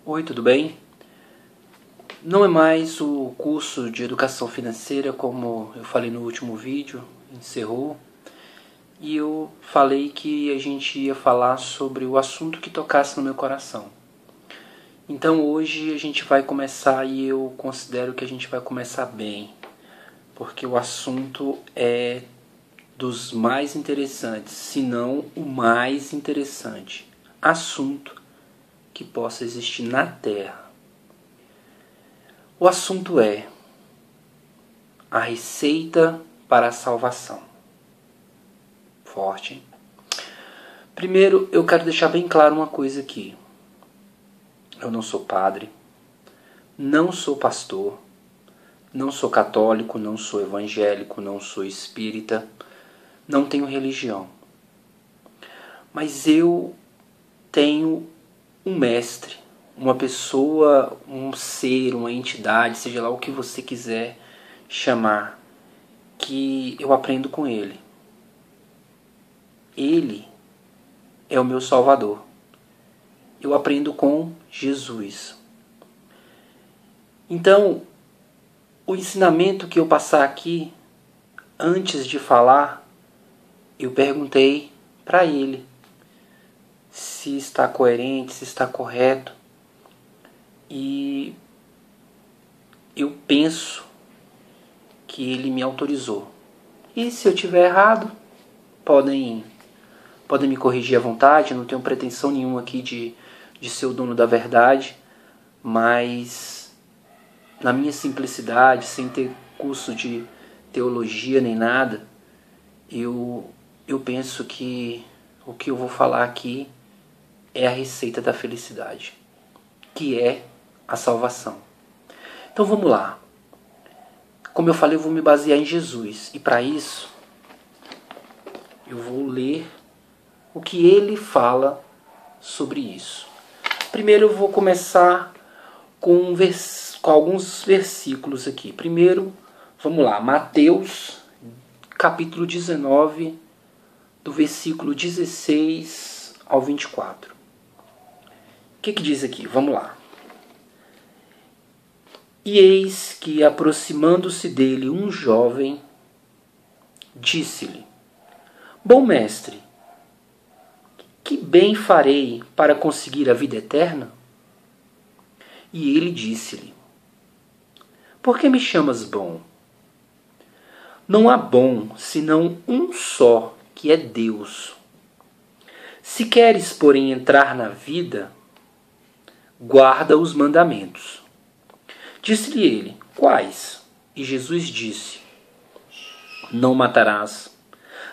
Oi, tudo bem? Não é mais o curso de educação financeira como eu falei no último vídeo, encerrou. E eu falei que a gente ia falar sobre o assunto que tocasse no meu coração. Então hoje a gente vai começar e eu considero que a gente vai começar bem, porque o assunto é dos mais interessantes, se não o mais interessante assunto que possa existir na Terra. O assunto é a receita para a salvação. Forte, hein? Primeiro, eu quero deixar bem claro uma coisa aqui. Eu não sou padre, não sou pastor, não sou católico, não sou evangélico, não sou espírita, não tenho religião. Mas eu tenho um mestre, uma pessoa, um ser, uma entidade, seja lá o que você quiser chamar, que eu aprendo com ele. Ele é o meu Salvador. Eu aprendo com Jesus. Então, o ensinamento que eu passar aqui, antes de falar, eu perguntei para ele se está coerente, se está correto. E eu penso que ele me autorizou. E se eu tiver errado, podem me corrigir à vontade, eu não tenho pretensão nenhuma aqui de ser o dono da verdade, mas na minha simplicidade, sem ter curso de teologia nem nada, eu penso que o que eu vou falar aqui é a receita da felicidade, que é a salvação. Então vamos lá. Como eu falei, eu vou me basear em Jesus, e para isso eu vou ler o que ele fala sobre isso. Primeiro eu vou começar com alguns versículos aqui. Primeiro, vamos lá, Mateus, capítulo 19, do versículo 16 ao 24. O que diz aqui? Vamos lá. E eis que, aproximando-se dele um jovem, disse-lhe: Bom mestre, que bem farei para conseguir a vida eterna? E ele disse-lhe: Por que me chamas bom? Não há bom senão um só, que é Deus. Se queres, porém, entrar na vida, guarda os mandamentos. Disse-lhe ele: Quais? E Jesus disse: Não matarás,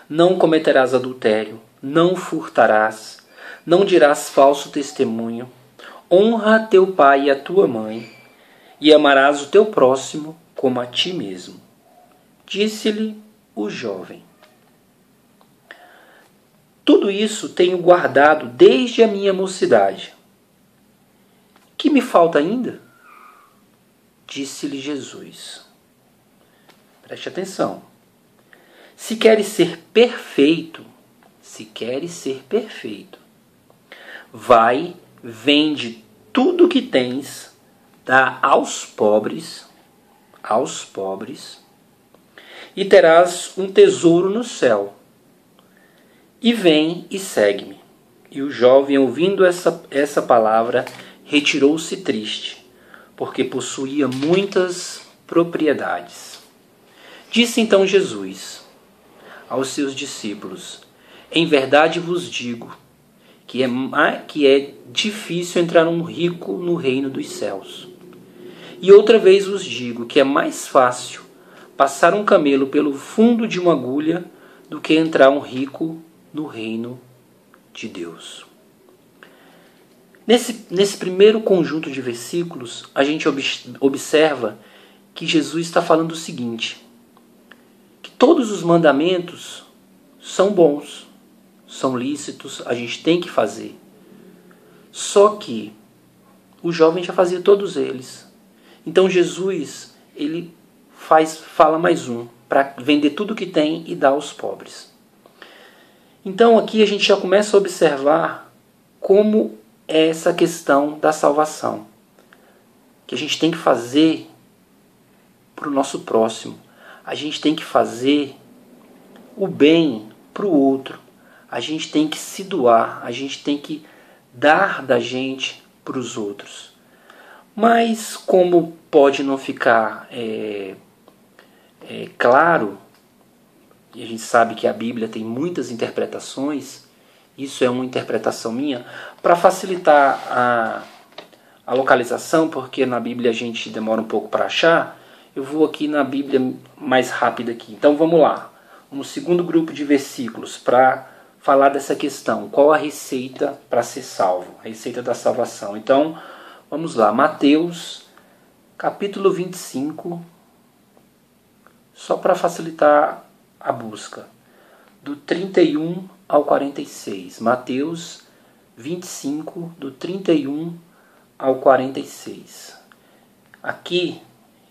não cometerás adultério, não furtarás, não dirás falso testemunho, honra teu pai e a tua mãe, e amarás o teu próximo como a ti mesmo. Disse-lhe o jovem: Tudo isso tenho guardado desde a minha mocidade. Que me falta ainda? Disse-lhe Jesus: Preste atenção. Se queres ser perfeito, vai, vende tudo o que tens, dá aos pobres, e terás um tesouro no céu. E vem e segue-me. E o jovem, ouvindo essa palavra, retirou-se triste, porque possuía muitas propriedades. Disse então Jesus aos seus discípulos: Em verdade vos digo que é difícil entrar um rico no reino dos céus. E outra vez vos digo que é mais fácil passar um camelo pelo fundo de uma agulha do que entrar um rico no reino de Deus. Nesse primeiro conjunto de versículos, a gente observa que Jesus está falando o seguinte: que todos os mandamentos são bons, são lícitos, a gente tem que fazer. Só que o jovem já fazia todos eles. Então Jesus, ele fala mais um, para vender tudo que tem e dar aos pobres. Então aqui a gente já começa a observar como é essa questão da salvação, que a gente tem que fazer para o nosso próximo. A gente tem que fazer o bem para o outro. A gente tem que se doar. A gente tem que dar da gente para os outros. Mas como pode não ficar claro, e a gente sabe que a Bíblia tem muitas interpretações, isso é uma interpretação minha, para facilitar a localização, porque na Bíblia a gente demora um pouco para achar, eu vou aqui na Bíblia mais rápida aqui. Então vamos lá, no segundo grupo de versículos, para falar dessa questão, qual a receita para ser salvo, a receita da salvação. Então vamos lá, Mateus capítulo 25, só para facilitar a busca, do 31 ao 46. Mateus 25, do 31 ao 46. Aqui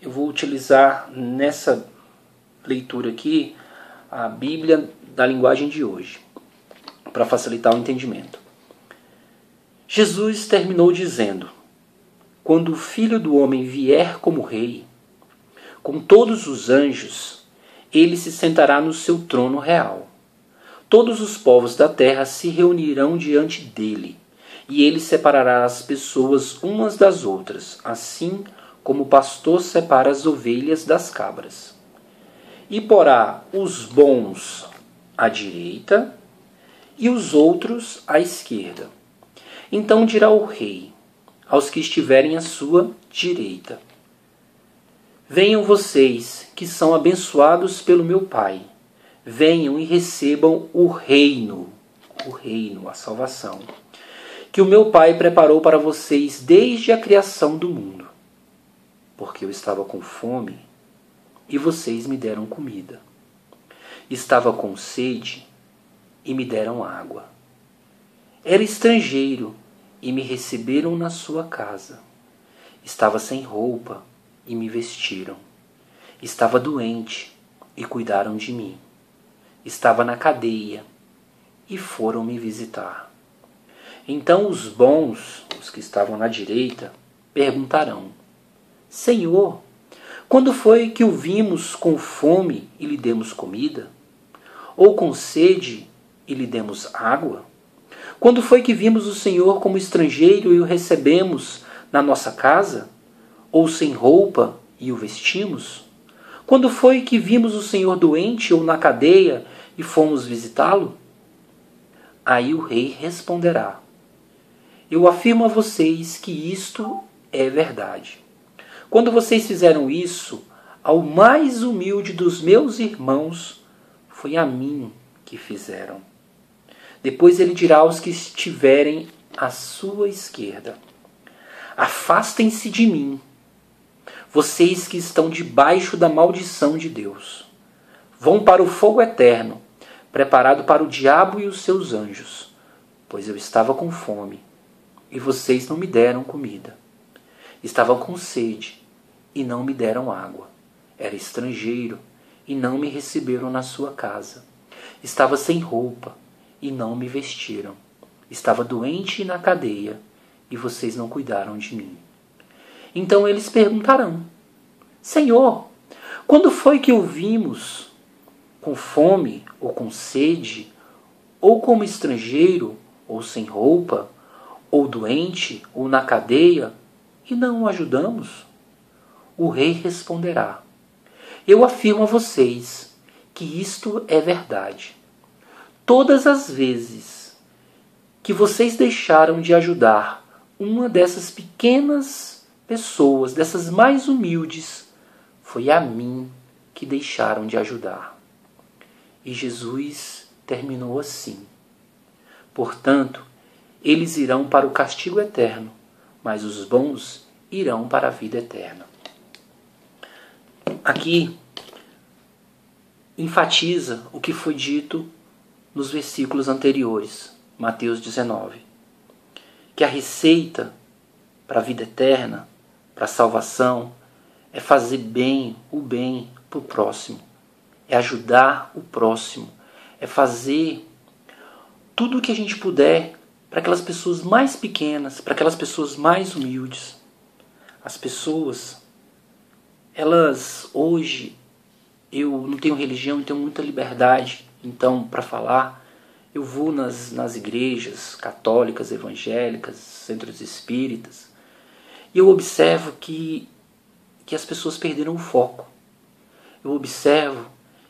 eu vou utilizar nessa leitura aqui a Bíblia da linguagem de hoje, para facilitar o entendimento. Jesus terminou dizendo: quando o Filho do Homem vier como Rei, com todos os anjos, ele se sentará no seu trono real. Todos os povos da terra se reunirão diante dele, e ele separará as pessoas umas das outras, assim como o pastor separa as ovelhas das cabras. E porá os bons à direita e os outros à esquerda. Então dirá o rei aos que estiverem à sua direita: venham vocês, que são abençoados pelo meu Pai. Venham e recebam o reino, a salvação, que o meu Pai preparou para vocês desde a criação do mundo. Porque eu estava com fome e vocês me deram comida. Estava com sede e me deram água. Era estrangeiro e me receberam na sua casa. Estava sem roupa e me vestiram. Estava doente e cuidaram de mim. Estava na cadeia e foram me visitar. Então os bons, os que estavam na direita, perguntarão: Senhor, quando foi que o vimos com fome e lhe demos comida? Ou com sede e lhe demos água? Quando foi que vimos o Senhor como estrangeiro e o recebemos na nossa casa? Ou sem roupa e o vestimos? Quando foi que vimos o Senhor doente ou na cadeia e fomos visitá-lo? Aí o rei responderá: eu afirmo a vocês que isto é verdade. Quando vocês fizeram isso ao mais humilde dos meus irmãos, foi a mim que fizeram. Depois ele dirá aos que estiverem à sua esquerda: afastem-se de mim, vocês que estão debaixo da maldição de Deus. Vão para o fogo eterno, preparado para o diabo e os seus anjos, pois eu estava com fome e vocês não me deram comida. Estava com sede e não me deram água. Era estrangeiro e não me receberam na sua casa. Estava sem roupa e não me vestiram. Estava doente e na cadeia e vocês não cuidaram de mim. Então eles perguntarão: Senhor, quando foi que o vimos com fome ou com sede, ou como estrangeiro, ou sem roupa, ou doente, ou na cadeia, e não o ajudamos? O rei responderá: eu afirmo a vocês que isto é verdade. Todas as vezes que vocês deixaram de ajudar uma dessas pequenas pessoas, dessas mais humildes, foi a mim que deixaram de ajudar. E Jesus terminou assim: portanto, eles irão para o castigo eterno, mas os bons irão para a vida eterna. Aqui enfatiza o que foi dito nos versículos anteriores, Mateus 19, que a receita para a vida eterna, para a salvação, é fazer bem, o bem para o próximo, é ajudar o próximo, é fazer tudo o que a gente puder para aquelas pessoas mais pequenas, para aquelas pessoas mais humildes. As pessoas, elas hoje, eu não tenho religião, eu tenho muita liberdade, então, para falar, eu vou nas igrejas católicas, evangélicas, centros espíritas, e eu observo que as pessoas perderam o foco. Eu observo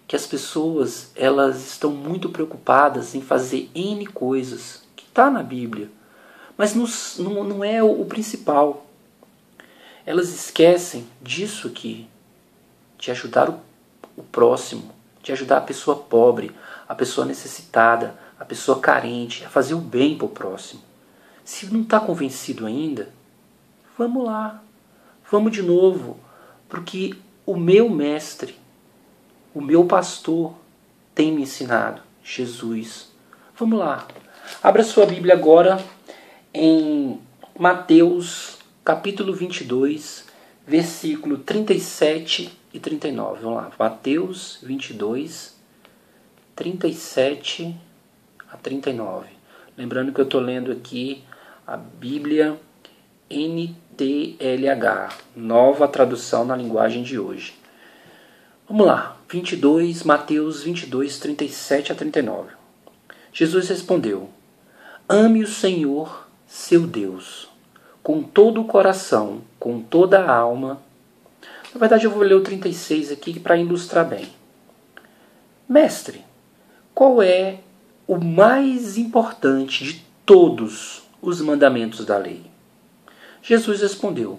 que as pessoas, elas estão muito preocupadas em fazer N coisas, que está na Bíblia, mas não é o principal. Elas esquecem disso aqui, de ajudar o próximo, de ajudar a pessoa pobre, a pessoa necessitada, a pessoa carente, a fazer o bem para o próximo. Se não está convencido ainda, vamos lá, vamos de novo, porque o meu mestre, o meu pastor tem me ensinado, Jesus. Vamos lá, abra sua Bíblia agora em Mateus capítulo 22, versículo 37 e 39. Vamos lá, Mateus 22, 37 a 39. Lembrando que eu estou lendo aqui a Bíblia NTLH, nova tradução na linguagem de hoje. Vamos lá, Mateus 22, 37 a 39. Jesus respondeu: ame o Senhor, seu Deus, com todo o coração, com toda a alma. Na verdade, eu vou ler o 36 aqui para ilustrar bem. Mestre, qual é o mais importante de todos os mandamentos da lei? Jesus respondeu: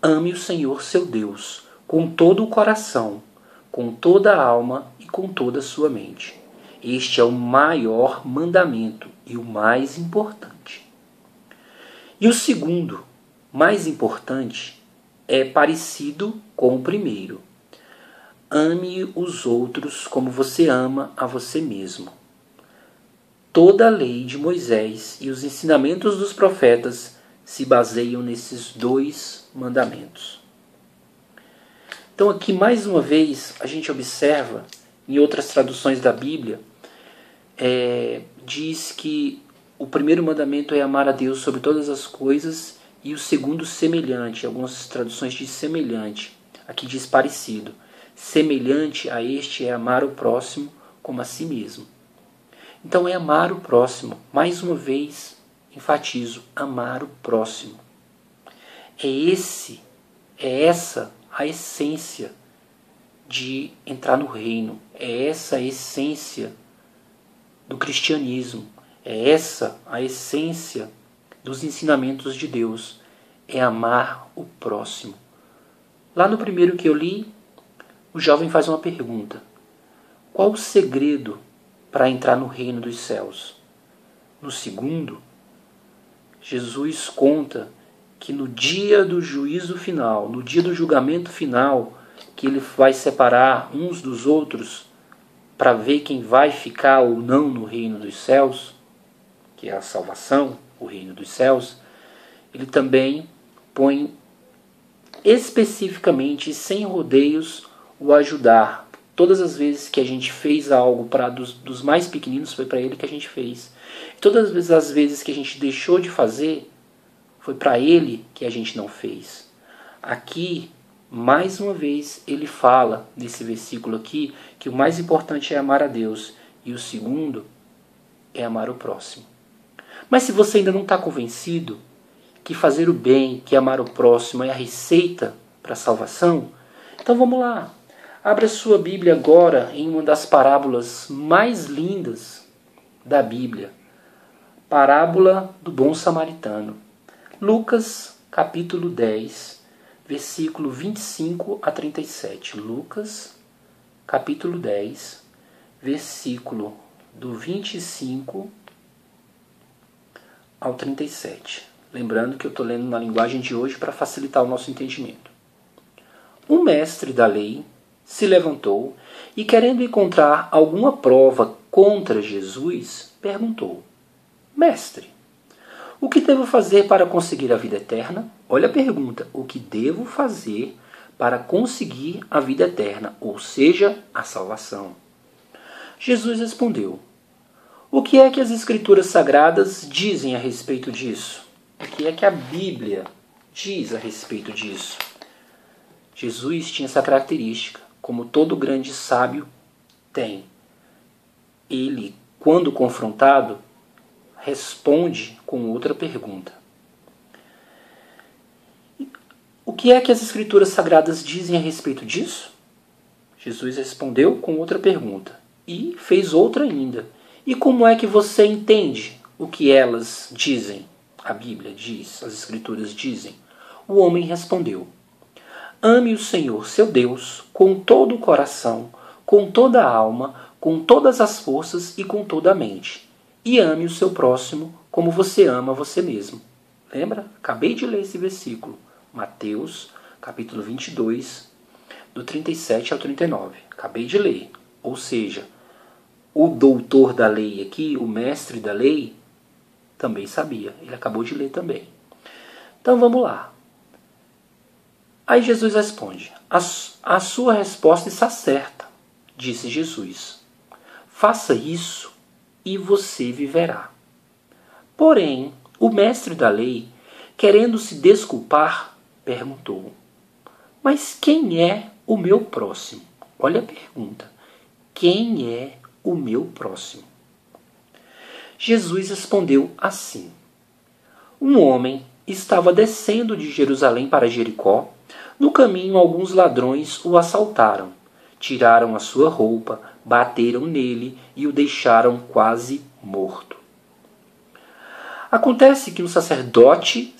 ame o Senhor, seu Deus, com todo o coração, com toda a alma e com toda a sua mente. Este é o maior mandamento e o mais importante. E o segundo, mais importante, é parecido com o primeiro. Ame os outros como você ama a você mesmo. Toda a lei de Moisés e os ensinamentos dos profetas se baseiam nesses dois mandamentos. Então aqui mais uma vez a gente observa, em outras traduções da Bíblia, diz que o primeiro mandamento é amar a Deus sobre todas as coisas e o segundo semelhante. Algumas traduções diz semelhante, aqui diz parecido. Semelhante a este é amar o próximo como a si mesmo. Então é amar o próximo. Mais uma vez, enfatizo, amar o próximo. É essa a essência de entrar no reino. É essa a essência do cristianismo. É essa a essência dos ensinamentos de Deus. É amar o próximo. Lá no primeiro que eu li, o jovem faz uma pergunta: qual o segredo para entrar no reino dos céus? No segundo, Jesus conta que no dia do juízo final, no dia do julgamento final, que ele vai separar uns dos outros para ver quem vai ficar ou não no reino dos céus, que é a salvação, o reino dos céus, ele também põe especificamente, sem rodeios, o ajudar. Todas as vezes que a gente fez algo para dos mais pequeninos, foi para ele que a gente fez. Todas as vezes que a gente deixou de fazer, foi para ele que a gente não fez. Aqui, mais uma vez, ele fala, nesse versículo aqui, que o mais importante é amar a Deus e o segundo é amar o próximo. Mas se você ainda não está convencido que fazer o bem, que amar o próximo é a receita para a salvação, então vamos lá. Abra sua Bíblia agora em uma das parábolas mais lindas da Bíblia. Parábola do bom samaritano. Lucas, capítulo 10, versículo 25 a 37. Lucas, capítulo 10, versículo do 25 ao 37. Lembrando que eu estou lendo na linguagem de hoje para facilitar o nosso entendimento. Um mestre da lei se levantou e, querendo encontrar alguma prova contra Jesus, perguntou: Mestre, o que devo fazer para conseguir a vida eterna? Olha a pergunta: o que devo fazer para conseguir a vida eterna, ou seja, a salvação? Jesus respondeu: O que é que as Escrituras Sagradas dizem a respeito disso? O que é que a Bíblia diz a respeito disso? Jesus tinha essa característica, como todo grande sábio tem. Ele, quando confrontado, responde com outra pergunta. O que é que as Escrituras Sagradas dizem a respeito disso? Jesus respondeu com outra pergunta e fez outra ainda. E como é que você entende o que elas dizem? A Bíblia diz, as Escrituras dizem. O homem respondeu: ame o Senhor, seu Deus, com todo o coração, com toda a alma, com todas as forças e com toda a mente. E ame o seu próximo como você ama você mesmo. Lembra? Acabei de ler esse versículo. Mateus, capítulo 22, do 37 ao 39. Acabei de ler. Ou seja, o doutor da lei aqui, o mestre da lei, também sabia. Ele acabou de ler também. Então vamos lá. Aí Jesus responde: a sua resposta está certa, disse Jesus. Faça isso e você viverá. Porém, o mestre da lei, querendo se desculpar, perguntou: mas quem é o meu próximo? Olha a pergunta. Quem é o meu próximo? Jesus respondeu assim: um homem estava descendo de Jerusalém para Jericó. No caminho, alguns ladrões o assaltaram. Tiraram a sua roupa, bateram nele e o deixaram quase morto. Acontece que um sacerdote,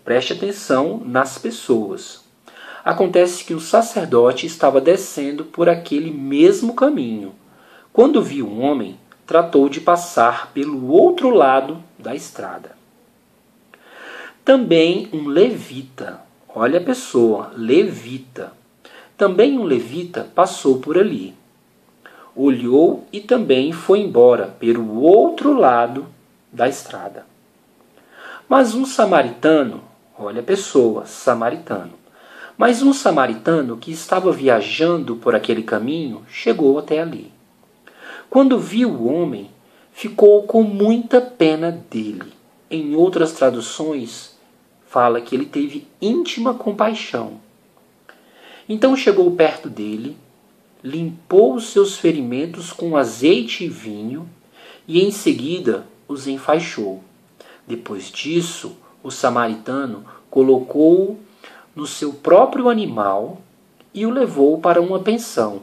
preste atenção nas pessoas. Acontece que um sacerdote estava descendo por aquele mesmo caminho. Quando viu um homem, tratou de passar pelo outro lado da estrada. Também um levita, olha a pessoa, levita. Também um levita passou por ali. Olhou e também foi embora pelo outro lado da estrada. Mas um samaritano, olha a pessoa, samaritano. Mas um samaritano que estava viajando por aquele caminho chegou até ali. Quando viu o homem, ficou com muita pena dele. Em outras traduções, fala que ele teve íntima compaixão. Então chegou perto dele, limpou os seus ferimentos com azeite e vinho e em seguida os enfaixou. Depois disso, o samaritano colocou-o no seu próprio animal e o levou para uma pensão,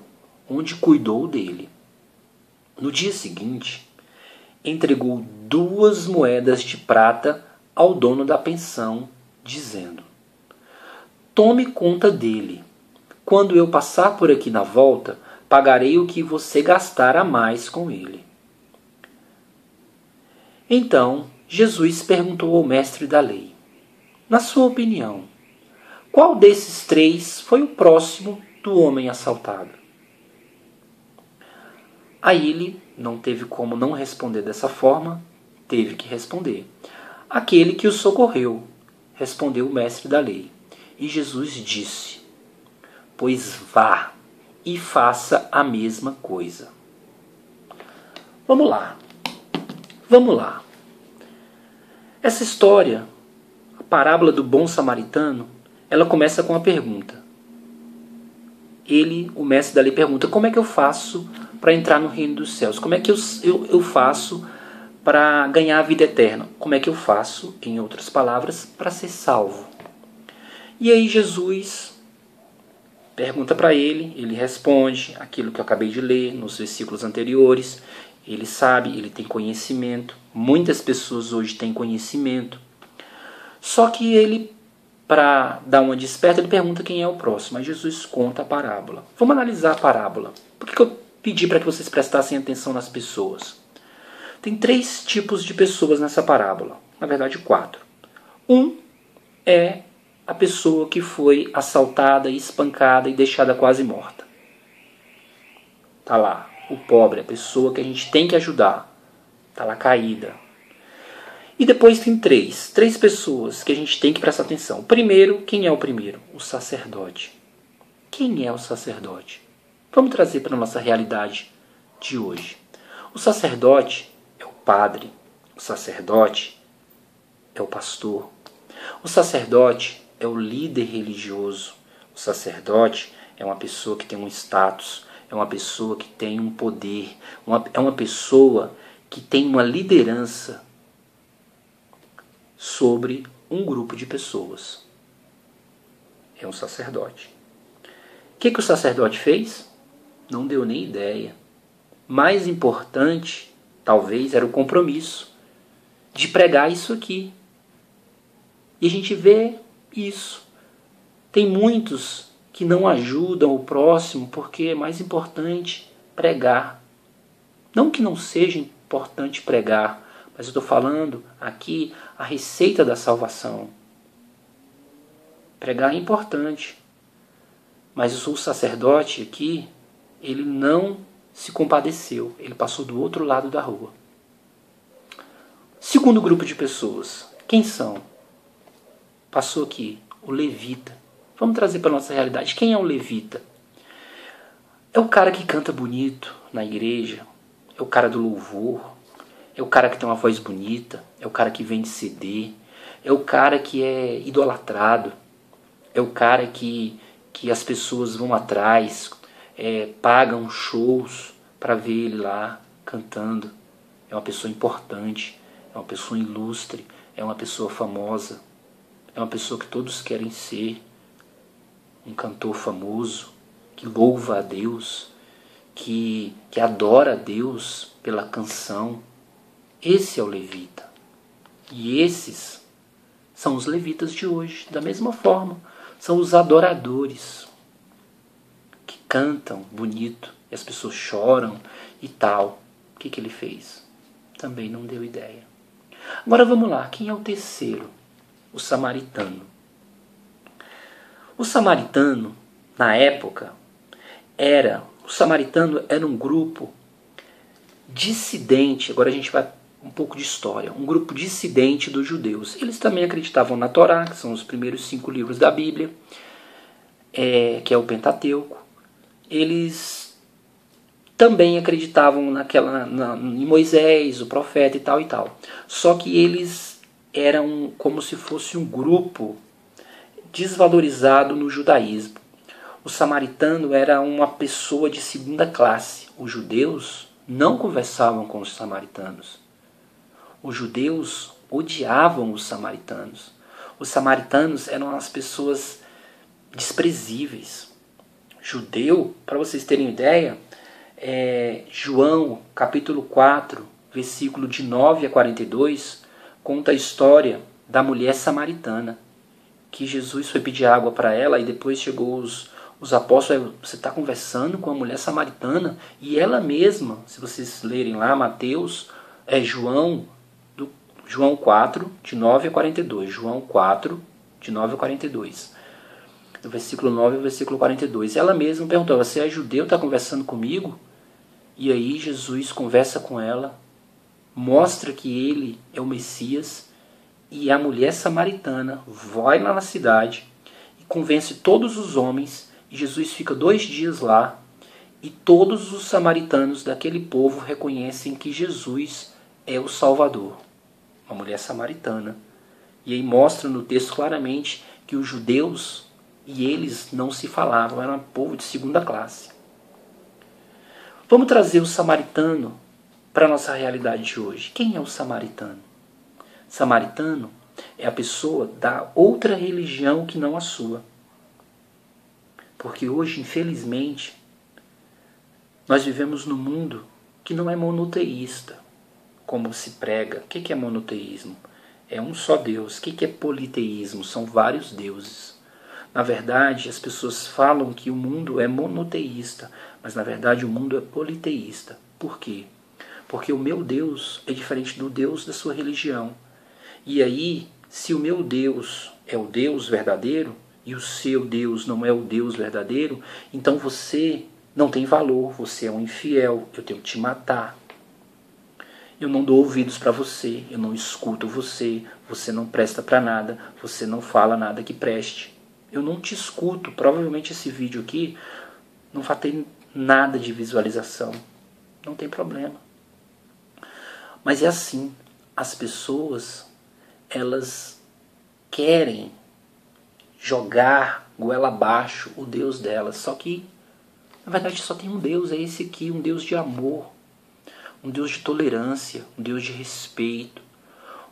onde cuidou dele. No dia seguinte, entregou 2 moedas de prata ao dono da pensão, dizendo: tome conta dele. Quando eu passar por aqui na volta, pagarei o que você gastar a mais com ele. Então, Jesus perguntou ao mestre da lei: na sua opinião, qual desses 3 foi o próximo do homem assaltado? Aí ele não teve como não responder dessa forma, teve que responder: aquele que o socorreu, respondeu o mestre da lei. E Jesus disse: pois vá e faça a mesma coisa. Vamos lá. Essa história, a parábola do bom samaritano, ela começa com a pergunta. Ele, o mestre da lei, pergunta: como é que eu faço para entrar no reino dos céus? Como é que eu faço para ganhar a vida eterna? Como é que eu faço, em outras palavras, para ser salvo? E aí Jesus pergunta para ele responde aquilo que eu acabei de ler nos versículos anteriores. Ele sabe, ele tem conhecimento. Muitas pessoas hoje têm conhecimento. Só que ele, para dar uma desperta, ele pergunta quem é o próximo. Aí Jesus conta a parábola. Vamos analisar a parábola. Por que eu pedi para que vocês prestassem atenção nas pessoas? Tem 3 tipos de pessoas nessa parábola. Na verdade, 4. Um é a pessoa que foi assaltada, espancada e deixada quase morta. Está lá, o pobre, a pessoa que a gente tem que ajudar. Está lá caída. E depois tem 3 pessoas que a gente tem que prestar atenção. Primeiro, quem é o primeiro? O sacerdote. Quem é o sacerdote? Vamos trazer para a nossa realidade de hoje. O sacerdote é o padre, o sacerdote é o pastor, o sacerdote é o líder religioso, o sacerdote é uma pessoa que tem um status, é uma pessoa que tem um poder, é uma pessoa que tem uma liderança sobre um grupo de pessoas. É um sacerdote. O que o sacerdote fez? Não deu nem ideia. Mais importante, talvez, era o compromisso de pregar isso aqui. E a gente vê isso. Tem muitos que não ajudam o próximo porque é mais importante pregar. Não que não seja importante pregar, mas eu estou falando aqui a receita da salvação. Pregar é importante, mas o sacerdote aqui, ele não se compadeceu, ele passou do outro lado da rua. Segundo grupo de pessoas, quem são? Passou aqui, o levita. Vamos trazer para a nossa realidade. Quem é o levita? É o cara que canta bonito na igreja, é o cara do louvor, é o cara que tem uma voz bonita, é o cara que vende CD, é o cara que é idolatrado, é o cara que as pessoas vão atrás, pagam shows para ver ele lá cantando. É uma pessoa importante, é uma pessoa ilustre, é uma pessoa famosa, é uma pessoa que todos querem ser. Um cantor famoso, que louva a Deus, que adora a Deus pela canção. Esse é o levita. E esses são os levitas de hoje. Da mesma forma, são os adoradores, que cantam bonito, e as pessoas choram e tal. O que ele fez? Também não deu ideia. Agora vamos lá, quem é o terceiro? O samaritano. O samaritano, na época, era um grupo dissidente. Agora a gente vai um pouco de história. Um grupo dissidente dos judeus. Eles também acreditavam na Torá, que são os primeiros 5 livros da Bíblia, que é o Pentateuco. Eles também acreditavam em Moisés, o profeta e tal e tal. Só que eles eram como se fosse um grupo desvalorizado no judaísmo. O samaritano era uma pessoa de segunda classe. Os judeus não conversavam com os samaritanos. Os judeus odiavam os samaritanos. Os samaritanos eram as pessoas desprezíveis. Judeu, para vocês terem ideia, João capítulo 4, versículo de 9 a 42, conta a história da mulher samaritana, que Jesus foi pedir água para ela e depois chegou os apóstolos. Você está conversando com a mulher samaritana? E ela mesma, se vocês lerem lá Mateus, João 4, de 9 a 42. João 4, de 9 a 42. Do versículo 9 ao versículo 42. Ela mesma perguntou: você é judeu, está conversando comigo? E aí Jesus conversa com ela, mostra que ele é o Messias. E a mulher samaritana vai lá na cidade e convence todos os homens. E Jesus fica 2 dias lá. E todos os samaritanos daquele povo reconhecem que Jesus é o Salvador. Uma mulher samaritana. E aí mostra no texto claramente que os judeus e eles não se falavam. Era um povo de segunda classe. Vamos trazer o samaritano para a nossa realidade de hoje. Quem é o samaritano? Samaritano é a pessoa da outra religião que não a sua. Porque hoje, infelizmente, nós vivemos num mundo que não é monoteísta, como se prega. O que é monoteísmo? É um só Deus. O que é politeísmo? São vários deuses. Na verdade, as pessoas falam que o mundo é monoteísta, mas na verdade o mundo é politeísta. Por quê? Porque o meu Deus é diferente do Deus da sua religião. E aí, se o meu Deus é o Deus verdadeiro e o seu Deus não é o Deus verdadeiro, então você não tem valor, você é um infiel, eu tenho que te matar. Eu não dou ouvidos para você, eu não escuto você, você não presta para nada, você não fala nada que preste. Eu não te escuto. Provavelmente esse vídeo aqui não vai ter nada de visualização. Não tem problema. Mas é assim, as pessoas, elas querem jogar goela abaixo o Deus delas, só que na verdade só tem um Deus, é esse aqui, um Deus de amor, um Deus de tolerância, um Deus de respeito,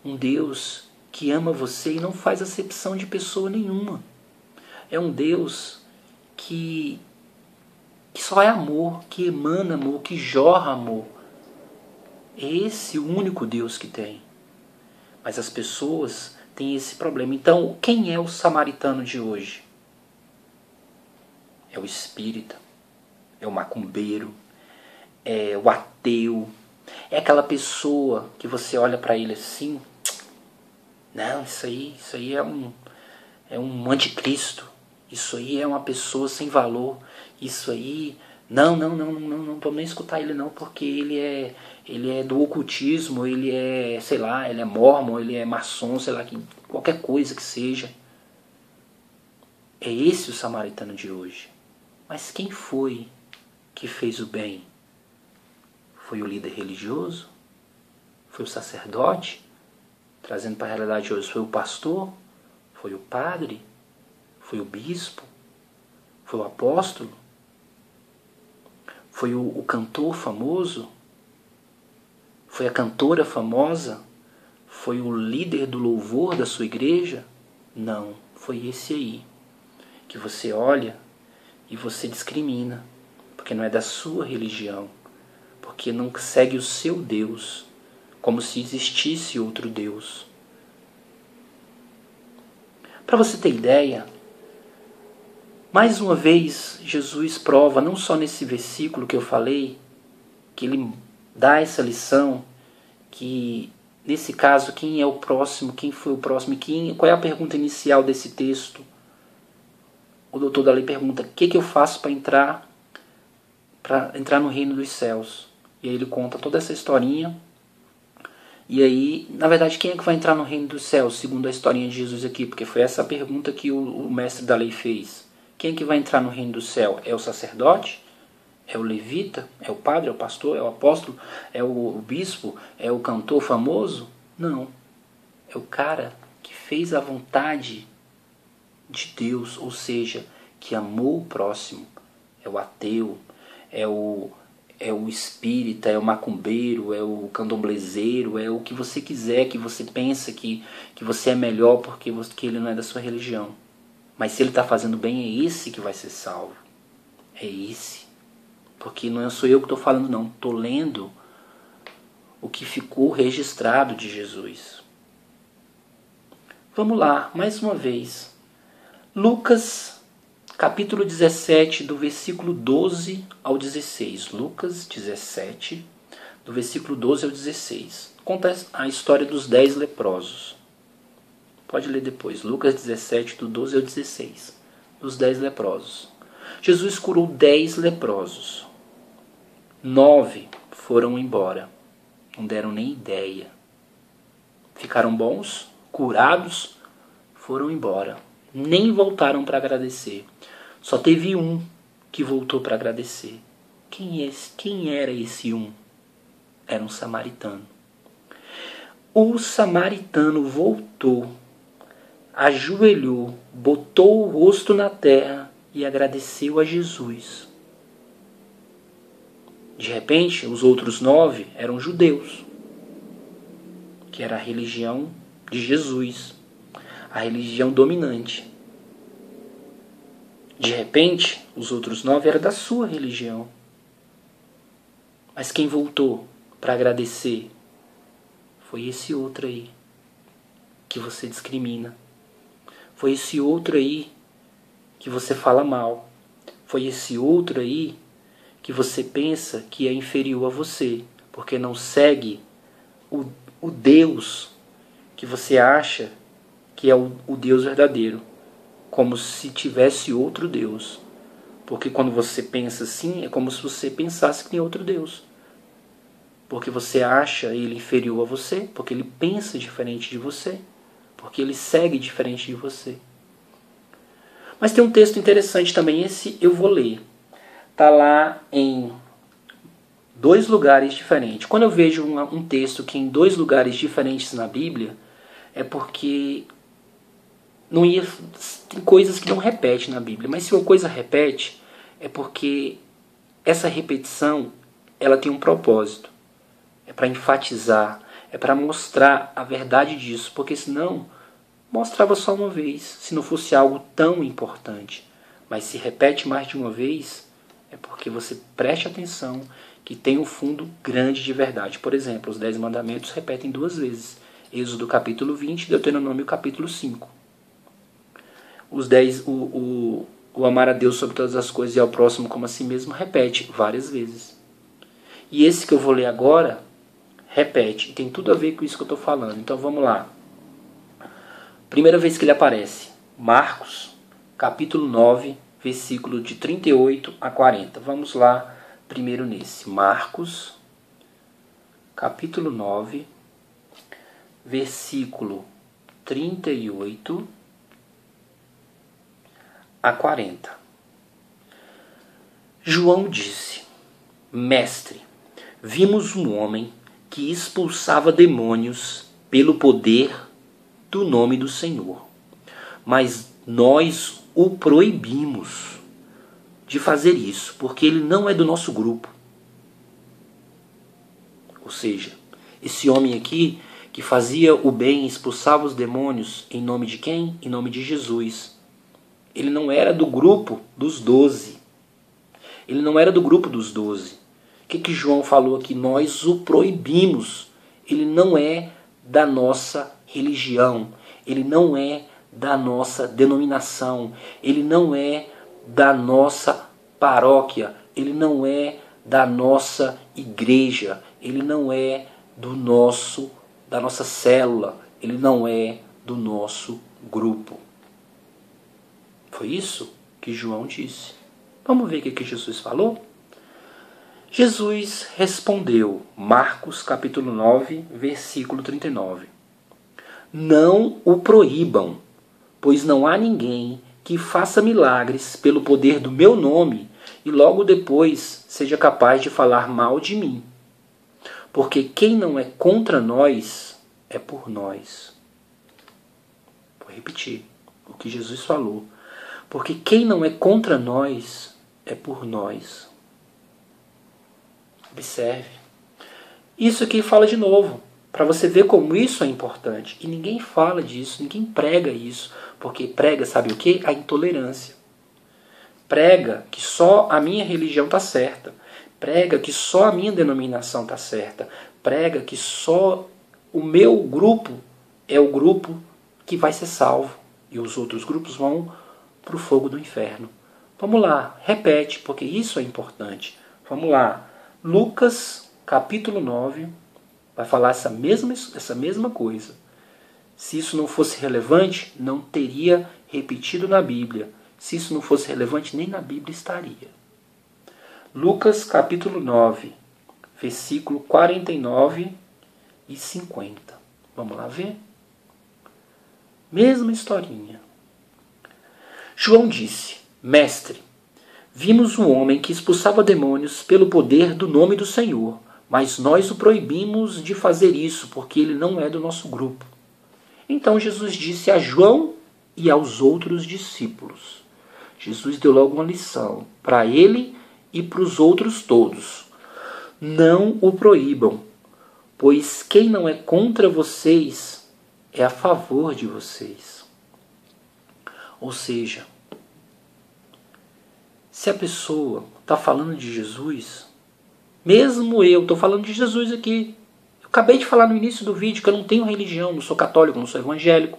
um Deus que ama você e não faz acepção de pessoa nenhuma. É um Deus que só é amor, que emana amor, que jorra amor. É esse o único Deus que tem. Mas as pessoas têm esse problema. Então, quem é o samaritano de hoje? É o espírita, é o macumbeiro, é o ateu, é aquela pessoa que você olha para ele assim, não, isso aí é um anticristo, isso aí é uma pessoa sem valor, isso aí, não vamos nem escutar ele não, porque ele é do ocultismo, ele é, sei lá, ele é mórmon, ele é maçom, sei lá, qualquer coisa que seja. É esse o samaritano de hoje. Mas quem foi que fez o bem? Foi o líder religioso? Foi o sacerdote? Trazendo para a realidade de hoje, foi o pastor? Foi o padre? Foi o bispo? Foi o apóstolo? Foi o cantor famoso? Foi a cantora famosa? Foi o líder do louvor da sua igreja? Não, foi esse aí, que você olha e você discrimina, porque não é da sua religião, porque não segue o seu Deus, como se existisse outro Deus. Para você ter ideia, mais uma vez Jesus prova, não só nesse versículo que eu falei, que ele dá essa lição, que nesse caso, quem é o próximo, quem foi o próximo, qual é a pergunta inicial desse texto? O doutor da lei pergunta, o que eu faço para entrar no reino dos céus? E aí ele conta toda essa historinha. E aí, na verdade, quem é que vai entrar no reino dos céus, segundo a historinha de Jesus aqui? Porque foi essa a pergunta que o mestre da lei fez. Quem é que vai entrar no reino do céu? É o sacerdote? É o levita? É o padre? É o pastor? É o apóstolo? É o bispo? É o cantor famoso? Não. É o cara que fez a vontade de Deus, ou seja, que amou o próximo. É o ateu, é o espírita, é o macumbeiro, é o candomblezeiro, é o que você quiser, que você pensa que você é melhor porque ele não é da sua religião. Mas se ele está fazendo bem, é esse que vai ser salvo. É esse. Porque não sou eu que estou falando, não. Estou lendo o que ficou registrado de Jesus. Vamos lá, mais uma vez. Lucas, capítulo 17, do versículo 12 ao 16. Lucas 17, do versículo 12 ao 16. Conta a história dos 10 leprosos. Pode ler depois. Lucas 17, do 12 ao 16. Dos 10 leprosos. Jesus curou 10 leprosos. 9 foram embora. Não deram nem ideia. Ficaram bons, curados, foram embora. Nem voltaram para agradecer. Só teve um que voltou para agradecer. Quem era esse um? Era um samaritano. O samaritano voltou, ajoelhou, botou o rosto na terra e agradeceu a Jesus. De repente, os outros 9 eram judeus, que era a religião de Jesus, a religião dominante. De repente, os outros 9 eram da sua religião. Mas quem voltou para agradecer foi esse outro aí, que você discrimina. Foi esse outro aí que você fala mal. Foi esse outro aí que você pensa que é inferior a você, porque não segue o Deus que você acha que é o Deus verdadeiro, como se tivesse outro Deus. Porque quando você pensa assim, é como se você pensasse que tem outro Deus. Porque você acha ele inferior a você, porque ele pensa diferente de você, porque ele segue diferente de você. Mas tem um texto interessante também, esse eu vou ler. Está lá em dois lugares diferentes. Quando eu vejo um texto que em dois lugares diferentes na Bíblia, é porque tem coisas que não repetem na Bíblia. Mas se uma coisa repete, é porque essa repetição ela tem um propósito. É para enfatizar, é para mostrar a verdade disso, porque senão mostrava só uma vez, se não fosse algo tão importante. Mas se repete mais de uma vez, é porque você preste atenção que tem um fundo grande de verdade. Por exemplo, os 10 mandamentos repetem 2 vezes. Êxodo capítulo 20 e Deuteronômio capítulo 5. O amar a Deus sobre todas as coisas e ao próximo como a si mesmo repete várias vezes. E esse que eu vou ler agora repete. E tem tudo a ver com isso que eu estou falando. Então vamos lá. Primeira vez que ele aparece. Marcos capítulo 9, versículo de 38 a 40. Vamos lá primeiro nesse. Marcos capítulo 9, versículo 38 a 40. João disse: Mestre, vimos um homem que expulsava demônios pelo poder do nome do Senhor, mas nós o proibimos de fazer isso, porque ele não é do nosso grupo. Ou seja, esse homem aqui que fazia o bem, expulsava os demônios, em nome de quem? Em nome de Jesus. Ele não era do grupo dos 12. Ele não era do grupo dos 12. O que João falou aqui? Nós o proibimos. Ele não é da nossa religião. Ele não é da nossa denominação. Ele não é da nossa paróquia. Ele não é da nossa igreja. Ele não é da nossa célula. Ele não é do nosso grupo. Foi isso que João disse. Vamos ver o que Jesus falou? Jesus respondeu, Marcos capítulo 9, versículo 39. Não o proíbam, pois não há ninguém que faça milagres pelo poder do meu nome e logo depois seja capaz de falar mal de mim. Porque quem não é contra nós é por nós. Vou repetir o que Jesus falou. Porque quem não é contra nós é por nós. Observe. Isso aqui fala de novo, para você ver como isso é importante. E ninguém fala disso, ninguém prega isso. Porque prega, sabe o quê? A intolerância. Prega que só a minha religião está certa. Prega que só a minha denominação está certa. Prega que só o meu grupo é o grupo que vai ser salvo. E os outros grupos vão para o fogo do inferno. Vamos lá, repete, porque isso é importante. Vamos lá. Lucas, capítulo 9, vai falar essa mesma coisa. Se isso não fosse relevante, não teria repetido na Bíblia. Se isso não fosse relevante, nem na Bíblia estaria. Lucas, capítulo 9, versículo 49 e 50. Vamos lá ver? Mesma historinha. João disse, Mestre, vimos um homem que expulsava demônios pelo poder do nome do Senhor, mas nós o proibimos de fazer isso, porque ele não é do nosso grupo. Então Jesus disse a João e aos outros discípulos. Jesus deu logo uma lição para ele e para os outros todos. Não o proíbam, pois quem não é contra vocês é a favor de vocês. Ou seja, se a pessoa está falando de Jesus, mesmo eu estou falando de Jesus aqui. Eu acabei de falar no início do vídeo que eu não tenho religião, não sou católico, não sou evangélico,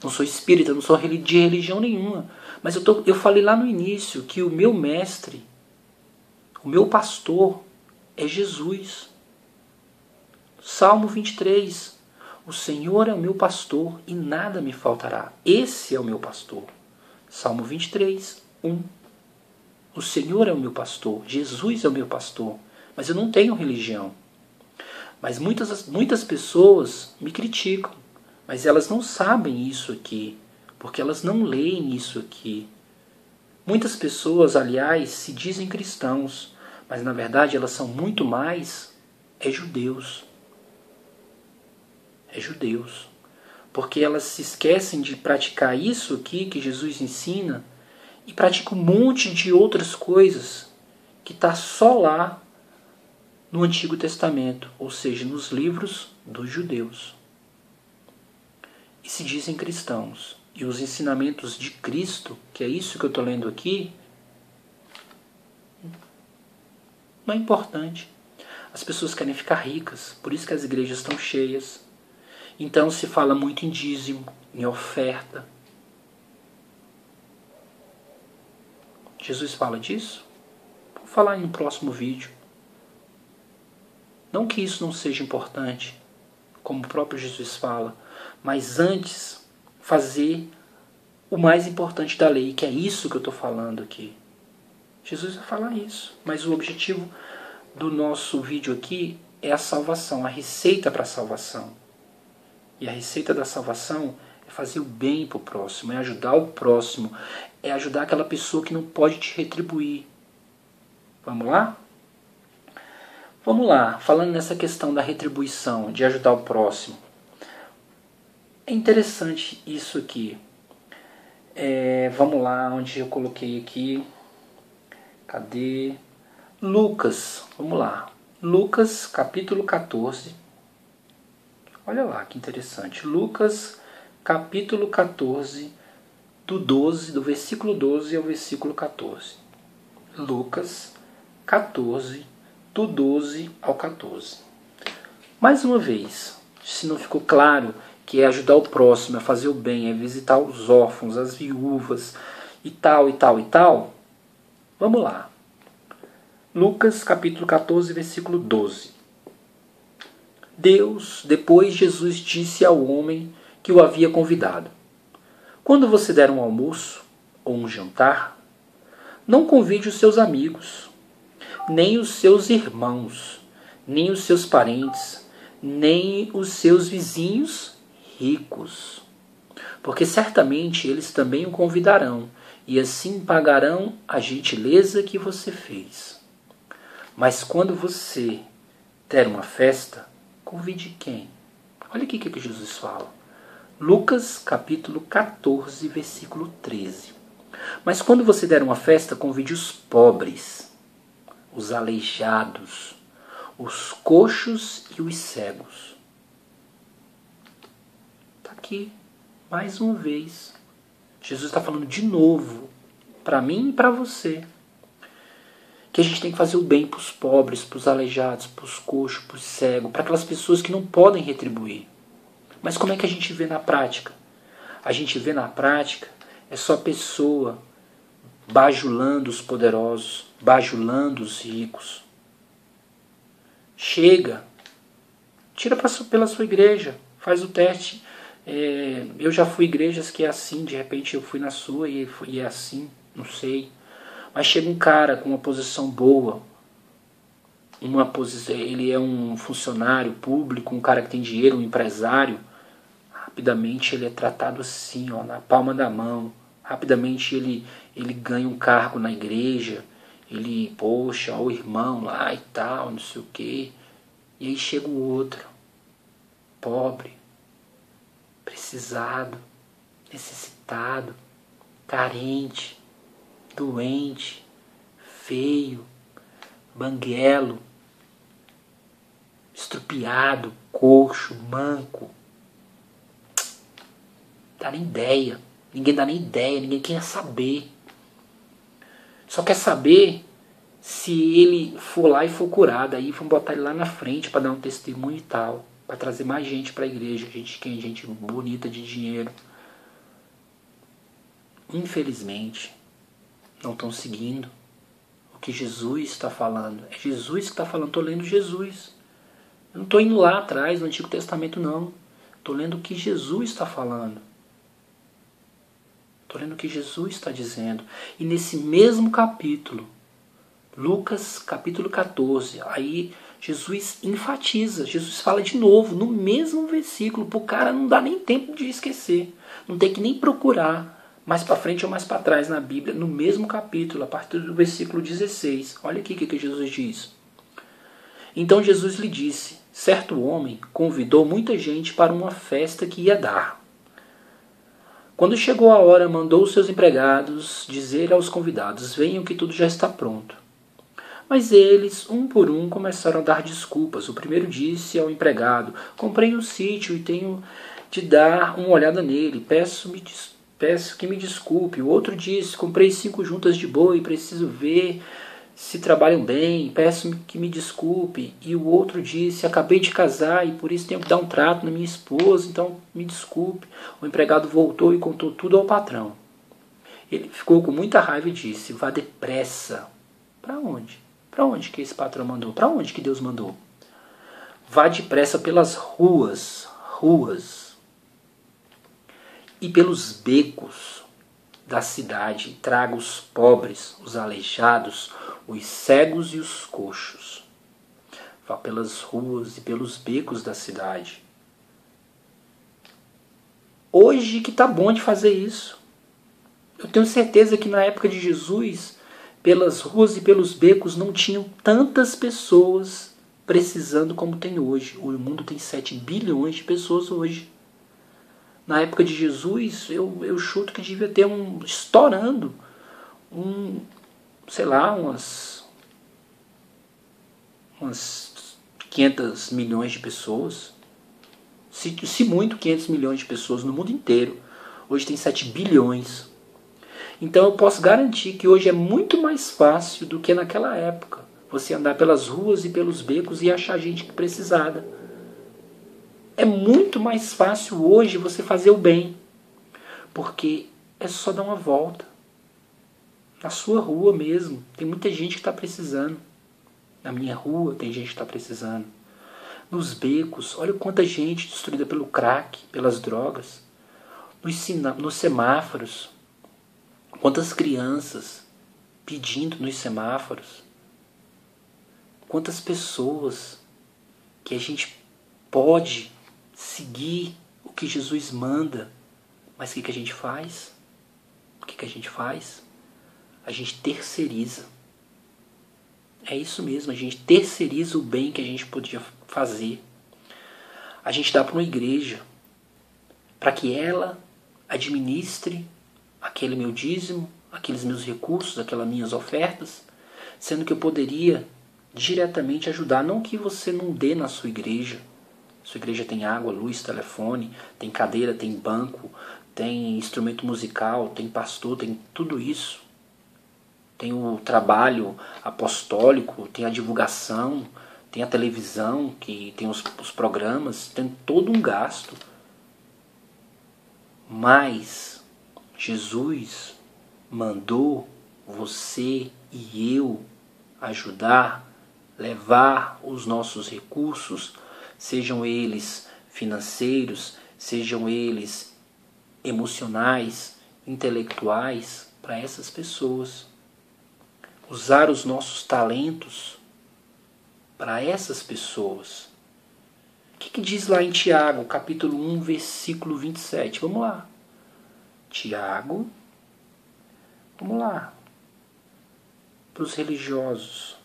não sou espírita, não sou de religião nenhuma. Mas eu falei lá no início que o meu mestre, o meu pastor é Jesus. Salmo 23. O Senhor é o meu pastor e nada me faltará. Esse é o meu pastor. Salmo 23, 1. O Senhor é o meu pastor. Jesus é o meu pastor. Mas eu não tenho religião. Mas muitas pessoas me criticam. Mas elas não sabem isso aqui. Porque elas não leem isso aqui. Muitas pessoas, aliás, se dizem cristãos. Mas na verdade elas são muito mais judeus. É judeus. Porque elas se esquecem de praticar isso aqui que Jesus ensina e praticam um monte de outras coisas que está só lá no Antigo Testamento, ou seja, nos livros dos judeus. E se dizem cristãos. E os ensinamentos de Cristo, que é isso que eu estou lendo aqui, não é importante. As pessoas querem ficar ricas, por isso que as igrejas estão cheias. Então se fala muito em dízimo, em oferta. Jesus fala disso? Vou falar em um próximo vídeo. Não que isso não seja importante, como o próprio Jesus fala, mas antes fazer o mais importante da lei, que é isso que eu estou falando aqui. Jesus vai falar isso, mas o objetivo do nosso vídeo aqui é a salvação, a receita para a salvação. E a receita da salvação é fazer o bem para o próximo, é ajudar o próximo, é ajudar aquela pessoa que não pode te retribuir. Vamos lá? Vamos lá, falando nessa questão da retribuição, de ajudar o próximo. É interessante isso aqui. Vamos lá, onde eu coloquei aqui. Cadê? Lucas, vamos lá. Lucas, capítulo 14. Olha lá que interessante. Lucas, capítulo 14, do versículo 12 ao versículo 14. Lucas 14, do 12 ao 14. Mais uma vez, se não ficou claro que é ajudar o próximo, é fazer o bem, é visitar os órfãos, as viúvas e tal, e tal, e tal, vamos lá. Lucas capítulo 14, versículo 12. Depois Jesus disse ao homem que o havia convidado: quando você der um almoço ou um jantar, não convide os seus amigos, nem os seus irmãos, nem os seus parentes, nem os seus vizinhos ricos, porque certamente eles também o convidarão e assim pagarão a gentileza que você fez. Mas quando você der uma festa, convide quem? Olha aqui o que Jesus fala. Lucas capítulo 14, versículo 13. Mas quando você der uma festa, convide os pobres, os aleijados, os coxos e os cegos. Está aqui, mais uma vez. Jesus está falando de novo, para mim e para você, que a gente tem que fazer o bem para os pobres, para os aleijados, para os coxos, para os cegos, para aquelas pessoas que não podem retribuir. Mas como é que a gente vê na prática? A gente vê na prática, é só pessoa bajulando os poderosos, bajulando os ricos. Chega, tira pela sua igreja, faz o teste. Eu já fui em igrejas que é assim, de repente eu fui na sua e é assim, não sei. Mas chega um cara com uma posição boa, ele é um funcionário público, um cara que tem dinheiro, um empresário, rapidamente ele é tratado assim, ó, na palma da mão. Rapidamente ele ganha um cargo na igreja, poxa, ó, o irmão lá e tal, não sei o quê. E aí chega o outro, pobre, precisado, necessitado, carente, doente, feio, banguelo, estrupiado, coxo, manco. Dá nem ideia. Ninguém dá nem ideia, ninguém quer saber. Só quer saber se ele for lá e for curado. Aí vão botar ele lá na frente para dar um testemunho e tal. Para trazer mais gente para a igreja. Gente bonita de dinheiro. Infelizmente, não estão seguindo o que Jesus está falando. É Jesus que está falando. Estou lendo Jesus. Eu não estou indo lá atrás no Antigo Testamento, não. Estou lendo o que Jesus está falando. Estou lendo o que Jesus está dizendo. E nesse mesmo capítulo, Lucas capítulo 14, aí Jesus enfatiza. Jesus fala de novo, no mesmo versículo. Para o cara não dá nem tempo de esquecer. Não tem que nem procurar mais para frente ou mais para trás na Bíblia, no mesmo capítulo, a partir do versículo 16. Olha aqui o que Jesus diz. Então Jesus lhe disse: certo homem convidou muita gente para uma festa que ia dar. Quando chegou a hora, mandou os seus empregados dizer aos convidados: venham que tudo já está pronto. Mas eles, um por um, começaram a dar desculpas. O primeiro disse ao empregado: comprei um sítio e tenho de dar uma olhada nele. Peço que me desculpe. O outro disse: comprei 5 juntas de boi e preciso ver se trabalham bem. Peço que me desculpe. E o outro disse: acabei de casar e por isso tenho que dar um trato na minha esposa, então me desculpe. O empregado voltou e contou tudo ao patrão. Ele ficou com muita raiva e disse: vá depressa. Para onde? Para onde que esse patrão mandou? Para onde que Deus mandou? Vá depressa pelas ruas e pelos becos da cidade, e traga os pobres, os aleijados, os cegos e os coxos. Vá pelas ruas e pelos becos da cidade. Hoje que está bom de fazer isso. Eu tenho certeza que na época de Jesus, pelas ruas e pelos becos não tinham tantas pessoas precisando como tem hoje. O mundo tem 7 bilhões de pessoas hoje. Na época de Jesus, eu chuto que devia ter estourando, sei lá, umas 500 milhões de pessoas. Se muito, 500 milhões de pessoas no mundo inteiro. Hoje tem 7 bilhões. Então eu posso garantir que hoje é muito mais fácil do que naquela época. Você andar pelas ruas e pelos becos e achar gente que precisava. É muito mais fácil hoje você fazer o bem, porque é só dar uma volta. Na sua rua mesmo, tem muita gente que está precisando. Na minha rua tem gente que está precisando. Nos becos, olha quanta gente destruída pelo crack, pelas drogas. Nos semáforos, quantas crianças pedindo nos semáforos. Quantas pessoas que a gente pode seguir o que Jesus manda, mas o que a gente faz? O que a gente faz? A gente terceiriza. É isso mesmo, a gente terceiriza o bem que a gente podia fazer. A gente dá para uma igreja, para que ela administre aquele meu dízimo, aqueles meus recursos, aquelas minhas ofertas, sendo que eu poderia diretamente ajudar. Não que você não dê na sua igreja. Sua igreja tem água, luz, telefone, tem cadeira, tem banco, tem instrumento musical, tem pastor, tem tudo isso. Tem o trabalho apostólico, tem a divulgação, tem a televisão, que tem os programas, tem todo um gasto. Mas Jesus mandou você e eu ajudar, levar os nossos recursos, sejam eles financeiros, sejam eles emocionais, intelectuais, para essas pessoas. Usar os nossos talentos para essas pessoas. O que diz lá em Tiago, capítulo 1, versículo 27? Vamos lá. Tiago, vamos lá. Para os religiosos.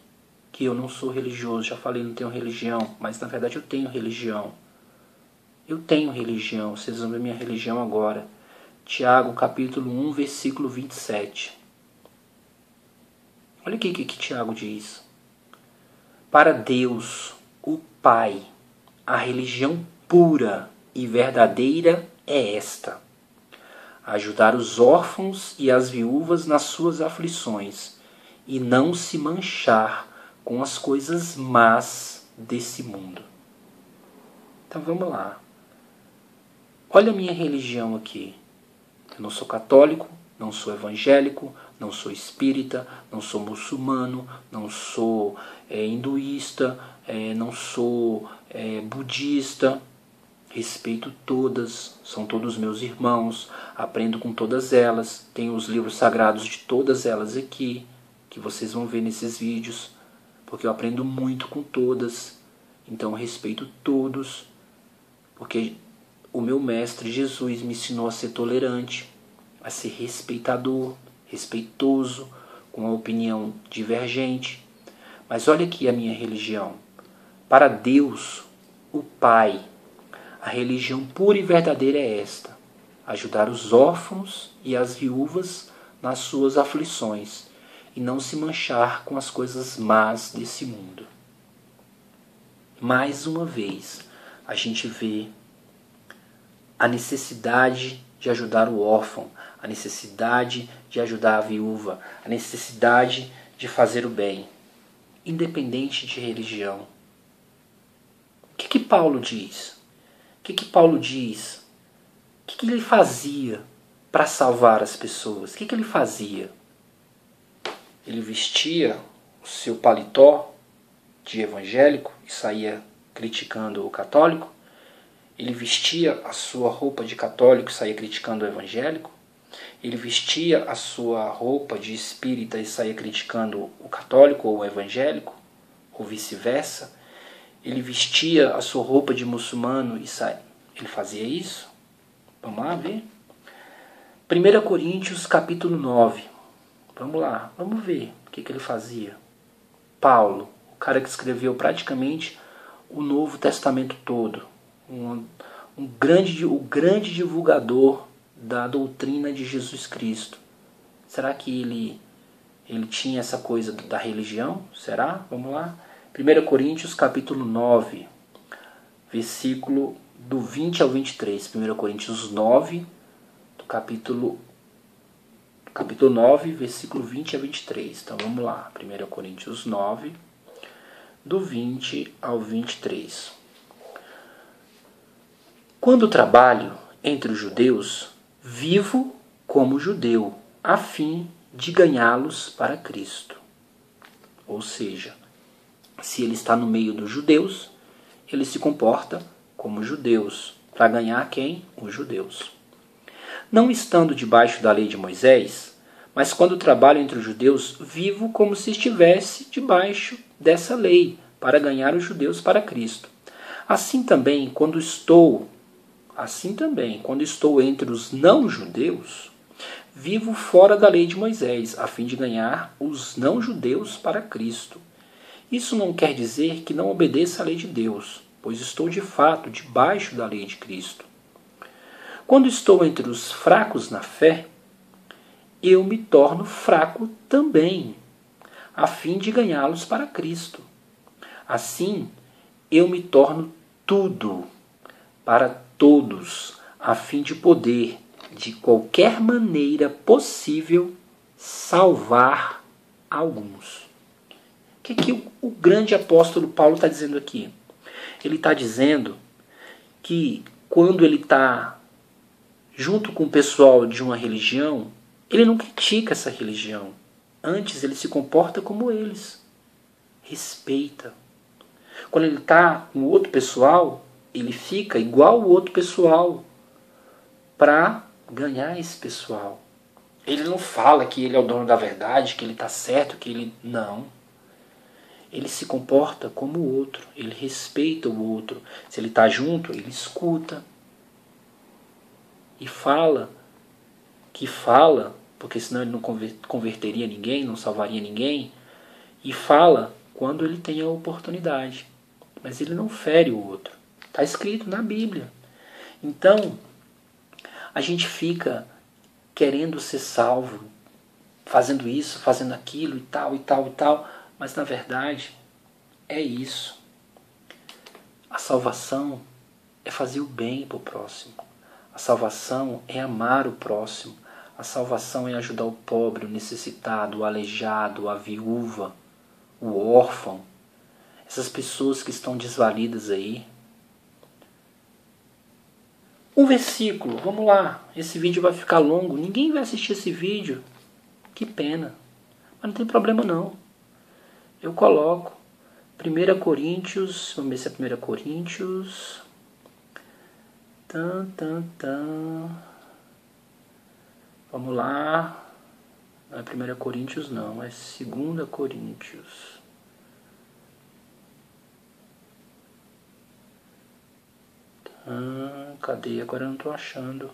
Que eu não sou religioso, já falei, não tenho religião, mas na verdade eu tenho religião. Eu tenho religião, vocês vão ver minha religião agora. Tiago, capítulo 1, versículo 27. Olha aqui o que Tiago diz. Para Deus, o Pai, a religião pura e verdadeira é esta: ajudar os órfãos e as viúvas nas suas aflições, e não se manchar com as coisas más desse mundo. Então vamos lá. Olha a minha religião aqui. Eu não sou católico, não sou evangélico, não sou espírita, não sou muçulmano, não sou hinduísta, não sou budista. Respeito todas, são todos meus irmãos, aprendo com todas elas, tenho os livros sagrados de todas elas aqui, que vocês vão ver nesses vídeos, porque eu aprendo muito com todas, então eu respeito todos, porque o meu mestre Jesus me ensinou a ser tolerante. a ser respeitador, respeitoso, com a opinião divergente. Mas olha aqui a minha religião. Para Deus, o Pai, a religião pura e verdadeira é esta: ajudar os órfãos e as viúvas nas suas aflições e não se manchar com as coisas más desse mundo. Mais uma vez, a gente vê a necessidade de ajudar o órfão, a necessidade de ajudar a viúva, a necessidade de fazer o bem, independente de religião. O que Paulo diz? O que Paulo diz? O que ele fazia para salvar as pessoas? O que ele fazia? Ele vestia o seu paletó de evangélico e saía criticando o católico? Ele vestia a sua roupa de católico e saía criticando o evangélico? Ele vestia a sua roupa de espírita e saía criticando o católico ou o evangélico? Ou vice-versa? Ele vestia a sua roupa de muçulmano e saía... Ele fazia isso? Vamos lá ver? 1 Coríntios capítulo 9. Vamos lá, vamos ver o que ele fazia. Paulo, o cara que escreveu praticamente o Novo Testamento todo. O grande divulgador da doutrina de Jesus Cristo. Será que ele tinha essa coisa da religião? Será? Vamos lá. 1 Coríntios capítulo 9, versículo do 20 ao 23. 1 Coríntios 9, do capítulo 9, versículo 20 a 23. Então vamos lá. 1 Coríntios 9, do 20 ao 23. Quando trabalho entre os judeus, vivo como judeu, a fim de ganhá-los para Cristo. Ou seja, se ele está no meio dos judeus, ele se comporta como judeus. Para ganhar quem? Os judeus. Não estando debaixo da lei de Moisés, mas quando trabalho entre os judeus, vivo como se estivesse debaixo dessa lei, para ganhar os judeus para Cristo. Assim também, quando estou entre os não-judeus, vivo fora da lei de Moisés, a fim de ganhar os não-judeus para Cristo. Isso não quer dizer que não obedeça à lei de Deus, pois estou de fato debaixo da lei de Cristo. Quando estou entre os fracos na fé, eu me torno fraco também, a fim de ganhá-los para Cristo. Assim, eu me torno tudo para todos, a fim de poder, de qualquer maneira possível, salvar alguns. O que o grande apóstolo Paulo está dizendo aqui? Ele está dizendo que quando ele está junto com o pessoal de uma religião, ele não critica essa religião. Antes ele se comporta como eles. Respeita. Quando ele está com o outro pessoal, ele fica igual o outro pessoal para ganhar esse pessoal. Ele não fala que ele é o dono da verdade, que ele está certo, que ele... Não. Ele se comporta como o outro. Ele respeita o outro. Se ele está junto, ele escuta. E fala, porque senão ele não converteria ninguém, não salvaria ninguém. E fala quando ele tem a oportunidade. Mas ele não fere o outro. Está escrito na Bíblia. Então, a gente fica querendo ser salvo, fazendo isso, fazendo aquilo e tal, e tal, e tal. Mas, na verdade, é isso. A salvação é fazer o bem para o próximo. A salvação é amar o próximo. A salvação é ajudar o pobre, o necessitado, o aleijado, a viúva, o órfão. Essas pessoas que estão desvalidas aí. Um versículo, vamos lá. Esse vídeo vai ficar longo. Ninguém vai assistir esse vídeo. Que pena. Mas não tem problema não. Eu coloco 1 Coríntios, vamos ver se é 1 Coríntios. Vamos lá. Não é 1 Coríntios não, é 2 Coríntios. Cadê? Agora eu não estou achando.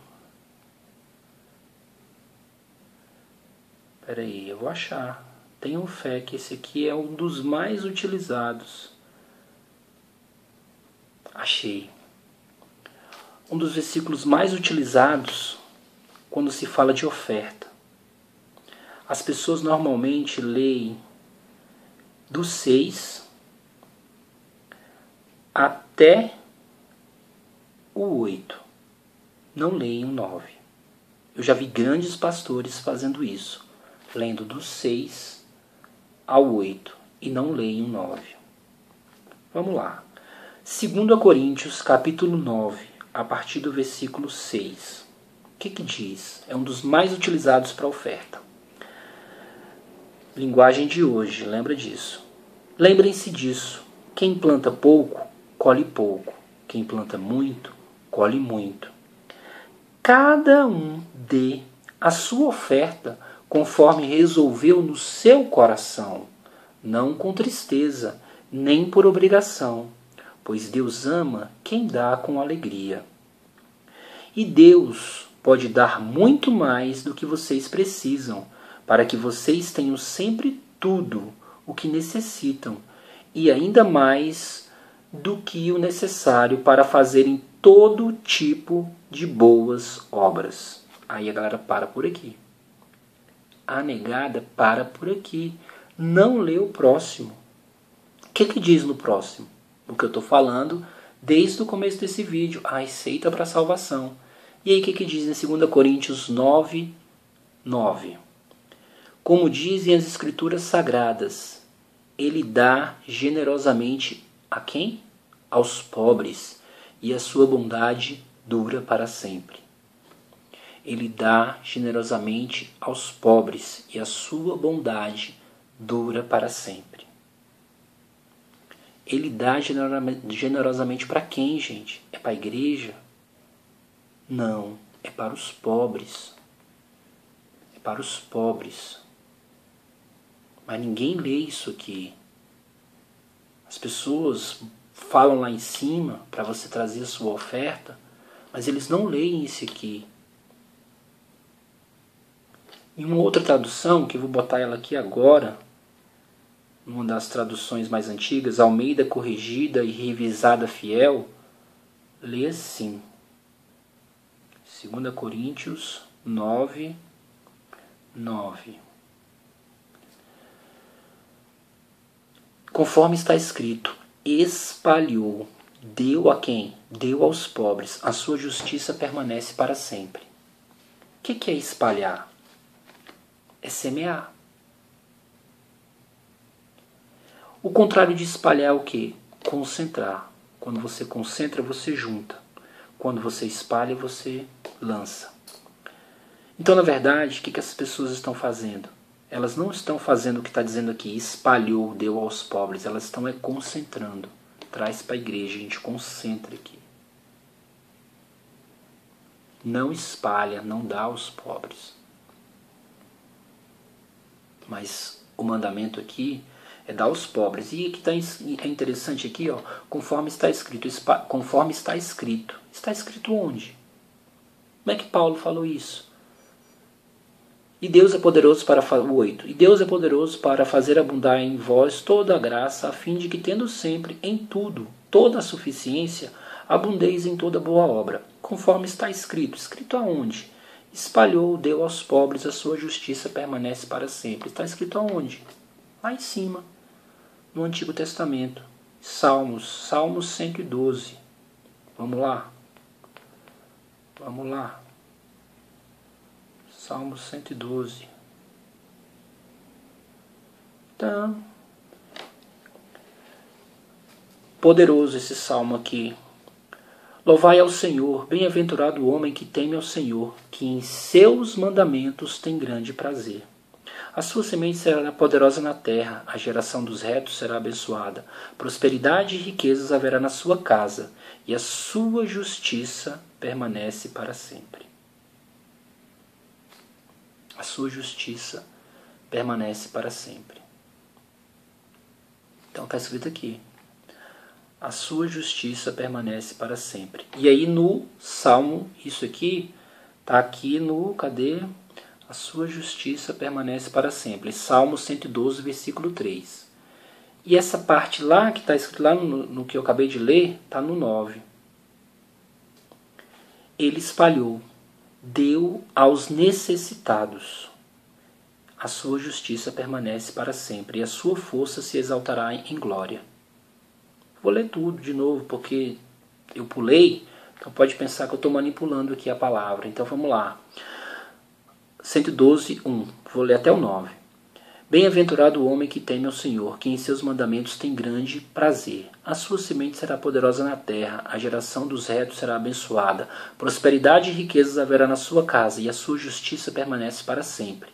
Espera aí, eu vou achar. Tenham fé que esse aqui é um dos mais utilizados. Achei. Um dos versículos mais utilizados quando se fala de oferta. As pessoas normalmente leem do 6 até o 8. Não leem o 9. Eu já vi grandes pastores fazendo isso, lendo do 6 ao 8 e não leem o 9. Vamos lá. 2 Coríntios, capítulo 9, a partir do versículo 6. O que diz? É um dos mais utilizados para oferta. Linguagem de hoje, lembra disso. Lembrem-se disso. Quem planta pouco, colhe pouco. Quem planta muito, colhe muito. Cada um dê a sua oferta conforme resolveu no seu coração, não com tristeza, nem por obrigação, pois Deus ama quem dá com alegria. E Deus pode dar muito mais do que vocês precisam, para que vocês tenham sempre tudo o que necessitam, e ainda mais do que o necessário para fazerem todo tipo de boas obras. Aí a galera para por aqui. A negada para por aqui. Não lê o próximo. O que diz no próximo? O que eu estou falando desde o começo desse vídeo. A receita para a salvação. E aí o que diz em 2 Coríntios 9, 9? Como dizem as Escrituras Sagradas, Ele dá generosamente a quem? Aos pobres, e a sua bondade dura para sempre. Ele dá generosamente aos pobres, e a sua bondade dura para sempre. Ele dá generosamente para quem, gente? É para a igreja? Não, é para os pobres. É para os pobres. Mas ninguém lê isso aqui. As pessoas falam lá em cima para você trazer a sua oferta, mas eles não leem isso aqui. Em uma outra tradução, que eu vou botar ela aqui agora, uma das traduções mais antigas, Almeida Corrigida e Revisada Fiel, lê assim. 2 Coríntios 9, 9. Conforme está escrito, espalhou, deu a quem? Deu aos pobres, a sua justiça permanece para sempre. O que é espalhar? É semear. O contrário de espalhar é o quê? Concentrar. Quando você concentra, você junta. Quando você espalha, você lança. Então, na verdade, o que essas pessoas estão fazendo? Elas não estão fazendo o que está dizendo aqui, espalhou, deu aos pobres. Elas estão concentrando. Traz para a igreja, a gente concentra aqui. Não espalha, não dá aos pobres. Mas o mandamento aqui é dar aos pobres. E aqui é interessante aqui, ó, conforme está escrito. Conforme está escrito. Está escrito onde? Como é que Paulo falou isso? E Deus é poderoso para o 8. E Deus é poderoso para fazer abundar em vós toda a graça, a fim de que, tendo sempre em tudo toda a suficiência, abundeis em toda boa obra, conforme está escrito. Escrito aonde? Espalhou, deu aos pobres, a sua justiça permanece para sempre. Está escrito aonde? Lá em cima, no Antigo Testamento. Salmos 112. Vamos lá? Vamos lá. Salmo 112. Então, poderoso esse salmo aqui. Louvai ao Senhor, bem-aventurado o homem que teme ao Senhor, que em seus mandamentos tem grande prazer. A sua semente será poderosa na terra, a geração dos retos será abençoada. Prosperidade e riquezas haverá na sua casa, e a sua justiça permanece para sempre. A sua justiça permanece para sempre. Então está escrito aqui. A sua justiça permanece para sempre. E aí no Salmo, isso aqui está aqui no, cadê? A sua justiça permanece para sempre. Salmo 112, versículo 3. E essa parte lá, que está escrito lá no que eu acabei de ler, está no 9. Ele espalhou, deu aos necessitados. A sua justiça permanece para sempre, e a sua força se exaltará em glória. Vou ler tudo de novo, porque eu pulei, então pode pensar que eu estou manipulando aqui a palavra. Então vamos lá. 112, 1. Vou ler até o 9. Bem-aventurado o homem que teme ao Senhor, que em seus mandamentos tem grande prazer. A sua semente será poderosa na terra, a geração dos retos será abençoada. Prosperidade e riquezas haverá na sua casa, e a sua justiça permanece para sempre.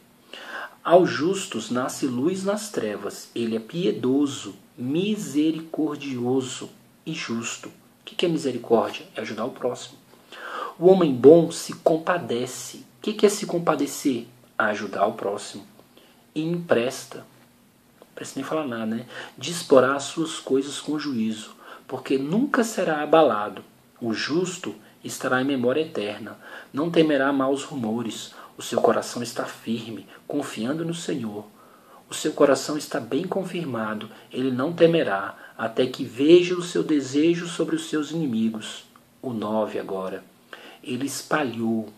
Aos justos nasce luz nas trevas. Ele é piedoso, misericordioso e justo. O que é misericórdia? É ajudar o próximo. O homem bom se compadece. O que é se compadecer? Ajudar o próximo. E empresta. Não precisa nem falar nada, né? Disporá as suas coisas com juízo, porque nunca será abalado. O justo estará em memória eterna. Não temerá maus rumores. O seu coração está firme, confiando no Senhor. O seu coração está bem confirmado. Ele não temerá, até que veja o seu desejo sobre os seus inimigos. O 9 agora. Ele espalhou,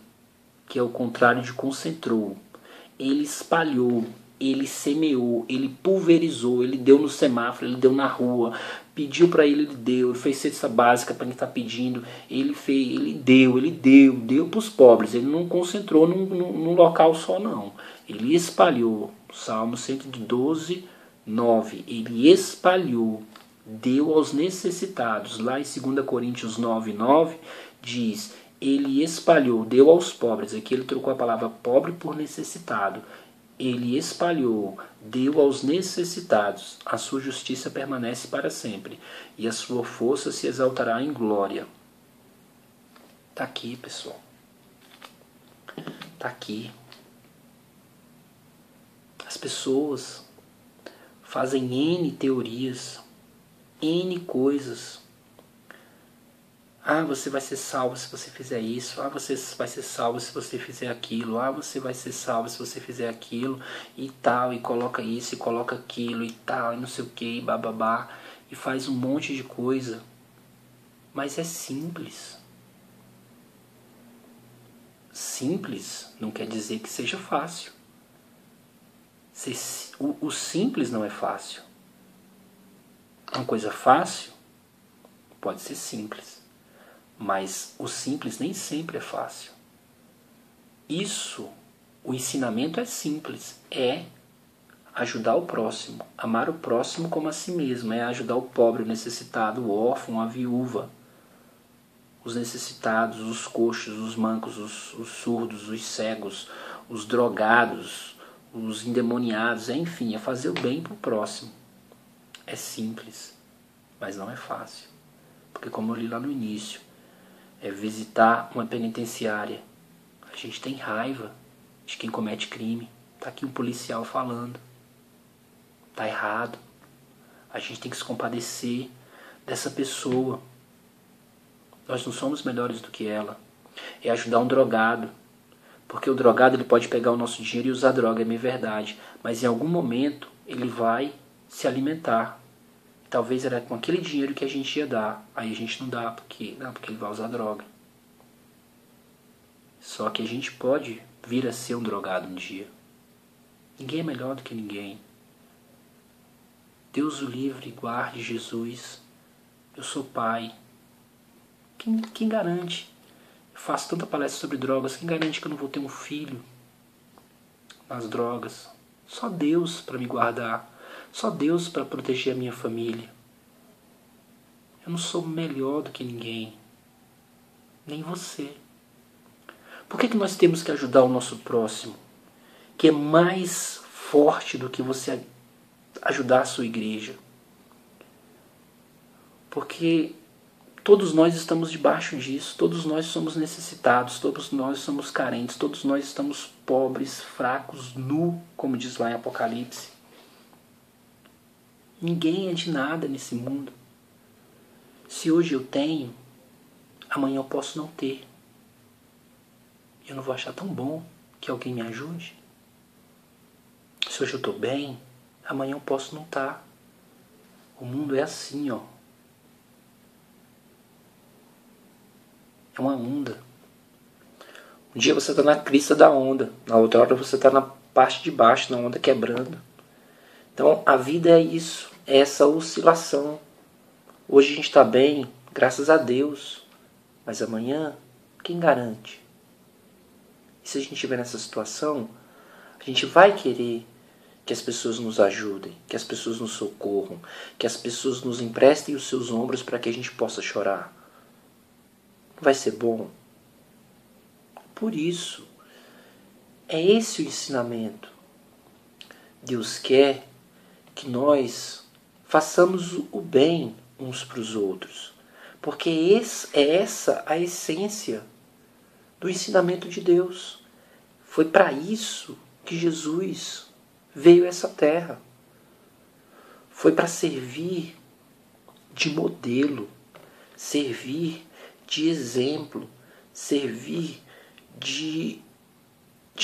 que é o contrário de concentrou. Ele espalhou, ele semeou, ele pulverizou, ele deu no semáforo, ele deu na rua, pediu para ele deu, ele fez cesta básica para quem está pedindo, ele fez, deu para os pobres, ele não concentrou num local só não, ele espalhou. Salmo 112, 9, ele espalhou, deu aos necessitados. Lá em 2 Coríntios 9, 9 diz, ele espalhou, deu aos pobres. Aqui ele trocou a palavra pobre por necessitado. Ele espalhou, deu aos necessitados. A sua justiça permanece para sempre, e a sua força se exaltará em glória. Está aqui, pessoal. Está aqui. As pessoas fazem N teorias, N coisas. Ah, você vai ser salvo se você fizer isso. Ah, você vai ser salvo se você fizer aquilo. Ah, você vai ser salvo se você fizer aquilo. E tal, e coloca isso, e coloca aquilo, e tal, e não sei o que, e bababá. E faz um monte de coisa. Mas é simples. Simples não quer dizer que seja fácil. O simples não é fácil. Uma coisa fácil pode ser simples. Mas o simples nem sempre é fácil. O ensinamento é simples. É ajudar o próximo. Amar o próximo como a si mesmo. É ajudar o pobre, o necessitado, o órfão, a viúva. Os necessitados, os coxos, os mancos, os surdos, os cegos, os drogados, os endemoniados. Enfim, é fazer o bem para o próximo. É simples, mas não é fácil. Porque como eu li lá no início, é visitar uma penitenciária. A gente tem raiva de quem comete crime. Está aqui um policial falando. Está errado. A gente tem que se compadecer dessa pessoa. Nós não somos melhores do que ela. É ajudar um drogado. Porque o drogado ele pode pegar o nosso dinheiro e usar droga, é minha verdade. Mas em algum momento ele vai se alimentar. Talvez era com aquele dinheiro que a gente ia dar. Aí a gente não dá, porque ele vai usar droga. Só que a gente pode vir a ser um drogado um dia. Ninguém é melhor do que ninguém. Deus o livre, guarde Jesus. Eu sou pai. Quem garante? Eu faço tanta palestra sobre drogas. Quem garante que eu não vou ter um filho nas drogas? Só Deus para me guardar. Só Deus para proteger a minha família. Eu não sou melhor do que ninguém. Nem você. Por que nós temos que ajudar o nosso próximo? Que é mais forte do que você ajudar a sua igreja. Porque todos nós estamos debaixo disso. Todos nós somos necessitados. Todos nós somos carentes. Todos nós estamos pobres, fracos, nu, como diz lá em Apocalipse. Ninguém é de nada nesse mundo. Se hoje eu tenho, amanhã eu posso não ter. Eu não vou achar tão bom que alguém me ajude? Se hoje eu estou bem, amanhã eu posso não estar. O mundo é assim, ó. É uma onda. Um dia você está na crista da onda, na outra hora você está na parte de baixo, na onda quebrando. Então a vida é isso, é essa oscilação. Hoje a gente está bem, graças a Deus, mas amanhã, quem garante? E se a gente estiver nessa situação, a gente vai querer que as pessoas nos ajudem, que as pessoas nos socorram, que as pessoas nos emprestem os seus ombros para que a gente possa chorar. Não vai ser bom? Por isso, é esse o ensinamento. Deus quer que nós façamos o bem uns para os outros, porque é essa a essência do ensinamento de Deus. Foi para isso que Jesus veio a essa terra. Foi para servir de modelo, servir de exemplo, servir de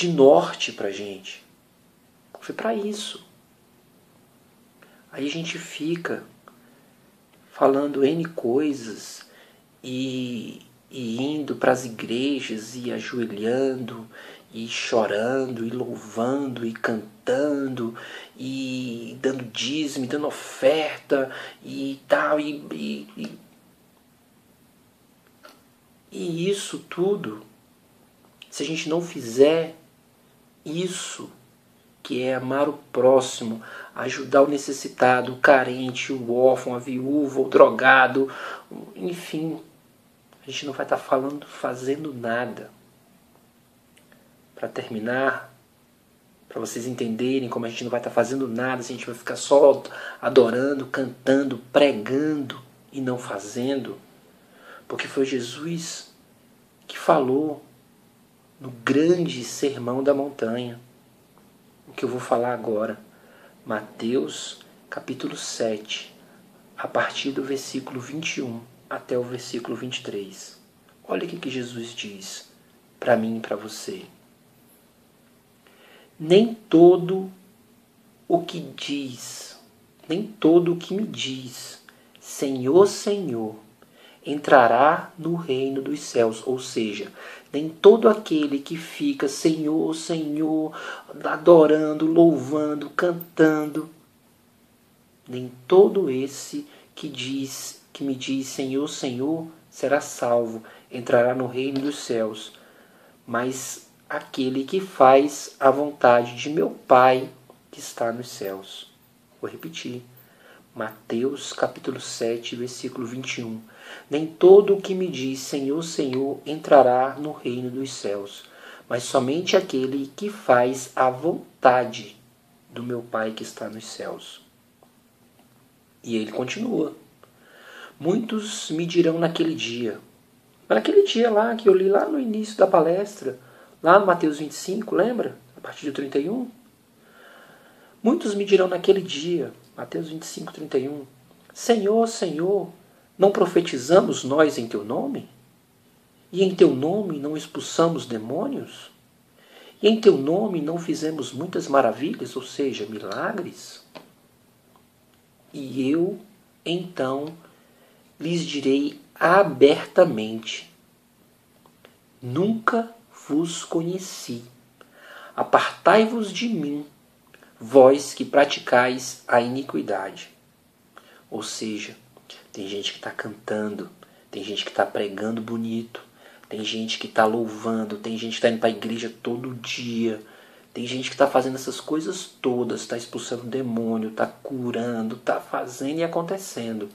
norte para a gente. Foi para isso. Aí a gente fica falando N coisas e indo para as igrejas e ajoelhando e chorando e louvando e cantando e dando dízimo, dando oferta e tal e isso tudo, se a gente não fizer isso, que é amar o próximo, ajudar o necessitado, o carente, o órfão, a viúva, o drogado, enfim, a gente não vai estar fazendo nada. Para terminar, para vocês entenderem como a gente não vai estar fazendo nada, se a gente vai ficar só adorando, cantando, pregando e não fazendo, porque foi Jesus que falou no grande sermão da montanha, o que eu vou falar agora, Mateus capítulo 7, a partir do versículo 21 até o versículo 23. Olha o que Jesus diz para mim e para você. Nem todo o que me diz, Senhor, Senhor, entrará no reino dos céus. Ou seja, nem todo aquele que fica Senhor, Senhor, adorando, louvando, cantando, nem todo esse que me diz Senhor, Senhor, será salvo, entrará no reino dos céus. Mas aquele que faz a vontade de meu Pai que está nos céus. Vou repetir. Mateus capítulo 7, versículo 21. Nem todo o que me diz Senhor, Senhor entrará no reino dos céus, mas somente aquele que faz a vontade do meu Pai que está nos céus. E ele continua. Muitos me dirão naquele dia. Naquele dia lá que eu li lá no início da palestra, lá no Mateus 25, lembra? A partir do 31. Muitos me dirão naquele dia, Mateus 25, 31, Senhor, Senhor, não profetizamos nós em teu nome? E em teu nome não expulsamos demônios? E em teu nome não fizemos muitas maravilhas, ou seja, milagres? E eu, então, lhes direi abertamente, nunca vos conheci. Apartai-vos de mim, vós que praticais a iniquidade. Ou seja, tem gente que está cantando, tem gente que está pregando bonito, tem gente que está louvando, tem gente que está indo para a igreja todo dia, tem gente que está fazendo essas coisas todas, está expulsando demônio, está curando, está fazendo e acontecendo.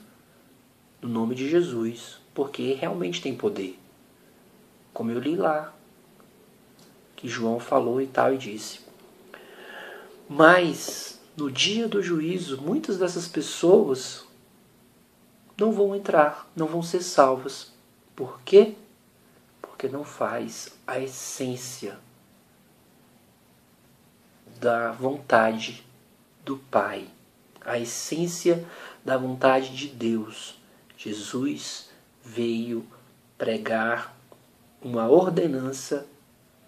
No nome de Jesus, porque realmente tem poder. Como eu li lá, que João falou e tal e disse. Mas, no dia do juízo, muitas dessas pessoas não vão entrar, não vão ser salvas. Por quê? Porque não faz a essência da vontade do Pai, a essência da vontade de Deus. Jesus veio pregar uma ordenança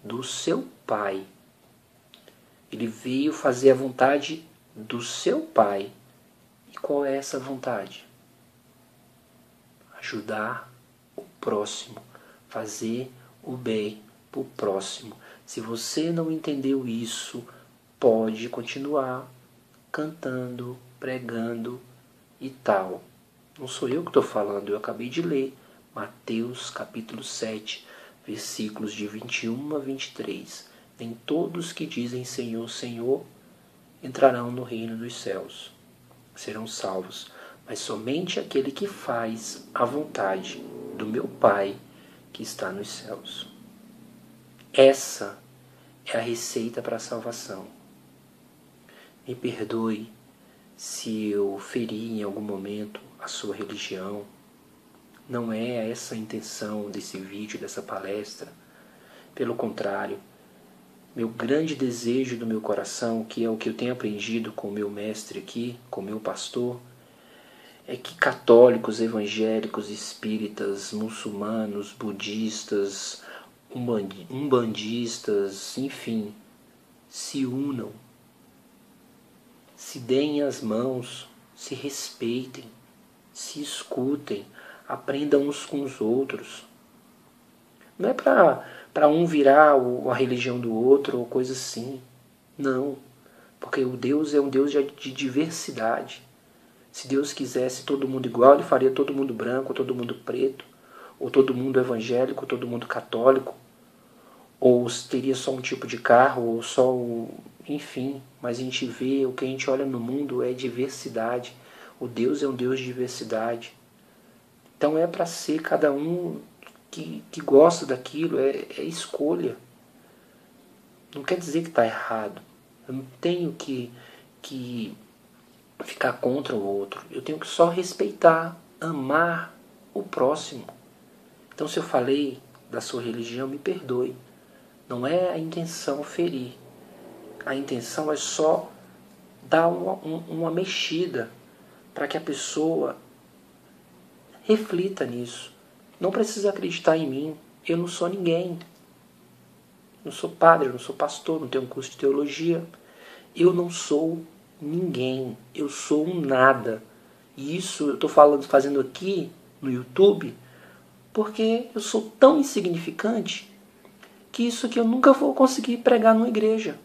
do seu Pai. Ele veio fazer a vontade do seu Pai. E qual é essa vontade? Ajudar o próximo, fazer o bem para o próximo. Se você não entendeu isso, pode continuar cantando, pregando e tal. Não sou eu que estou falando, eu acabei de ler Mateus capítulo 7, versículos de 21 a 23. Nem todos que dizem Senhor, Senhor entrarão no reino dos céus, serão salvos, mas somente aquele que faz a vontade do meu Pai que está nos céus. Essa é a receita para a salvação. Me perdoe se eu feri em algum momento a sua religião. Não é essa a intenção desse vídeo, dessa palestra. Pelo contrário, meu grande desejo do meu coração, que é o que eu tenho aprendido com o meu mestre aqui, com o meu pastor, é que católicos, evangélicos, espíritas, muçulmanos, budistas, umbandistas, enfim, se unam, se deem as mãos, se respeitem, se escutem, aprendam uns com os outros. Não é para um virar a religião do outro ou coisa assim. Não, porque o Deus é um Deus de diversidade. Se Deus quisesse todo mundo igual, Ele faria todo mundo branco, todo mundo preto, ou todo mundo evangélico, todo mundo católico, ou teria só um tipo de carro, ou só enfim. Mas a gente vê, o que a gente olha no mundo é diversidade. O Deus é um Deus de diversidade. Então é para ser cada um que gosta daquilo, é escolha. Não quer dizer que está errado. Eu não tenho que ficar contra o outro. Eu tenho que só respeitar, amar o próximo. Então se eu falei da sua religião, me perdoe. Não é a intenção ferir. A intenção é só dar uma mexida para que a pessoa reflita nisso. Não precisa acreditar em mim. Eu não sou ninguém. Não sou padre, eu não sou pastor, não tenho um curso de teologia. Eu não sou ninguém. Eu sou um nada. E isso eu estou fazendo aqui no YouTube porque eu sou tão insignificante que isso aqui eu nunca vou conseguir pregar numa igreja.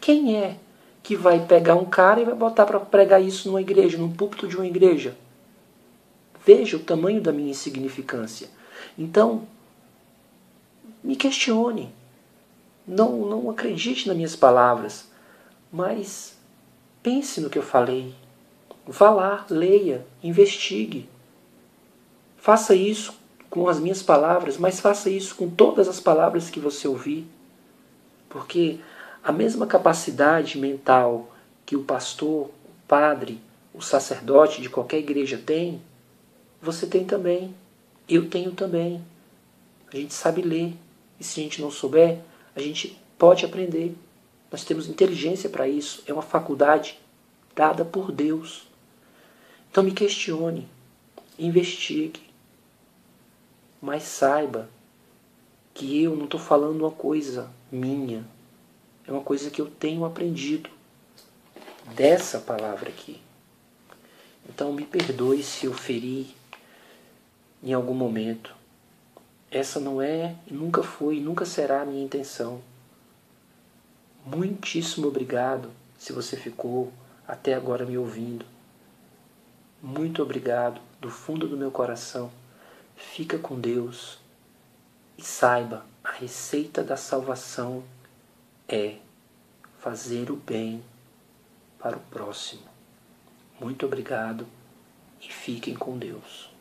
Quem é que vai pegar um cara e vai botar para pregar isso numa igreja, num púlpito de uma igreja? Veja o tamanho da minha insignificância. Então, me questione. Não acredite nas minhas palavras, mas pense no que eu falei. Vá lá, leia, investigue. Faça isso com as minhas palavras, mas faça isso com todas as palavras que você ouvir. Porque a mesma capacidade mental que o pastor, o padre, o sacerdote de qualquer igreja tem, você tem também. Eu tenho também. A gente sabe ler. E se a gente não souber, a gente pode aprender. Nós temos inteligência para isso. É uma faculdade dada por Deus. Então me questione, investigue. Mas saiba que eu não estou falando uma coisa minha. É uma coisa que eu tenho aprendido dessa palavra aqui. Então me perdoe se eu feri em algum momento. Essa não é, nunca foi, nunca será a minha intenção. Muitíssimo obrigado se você ficou até agora me ouvindo. Muito obrigado do fundo do meu coração. Fica com Deus e saiba, a receita da salvação é fazer o bem para o próximo. Muito obrigado e fiquem com Deus.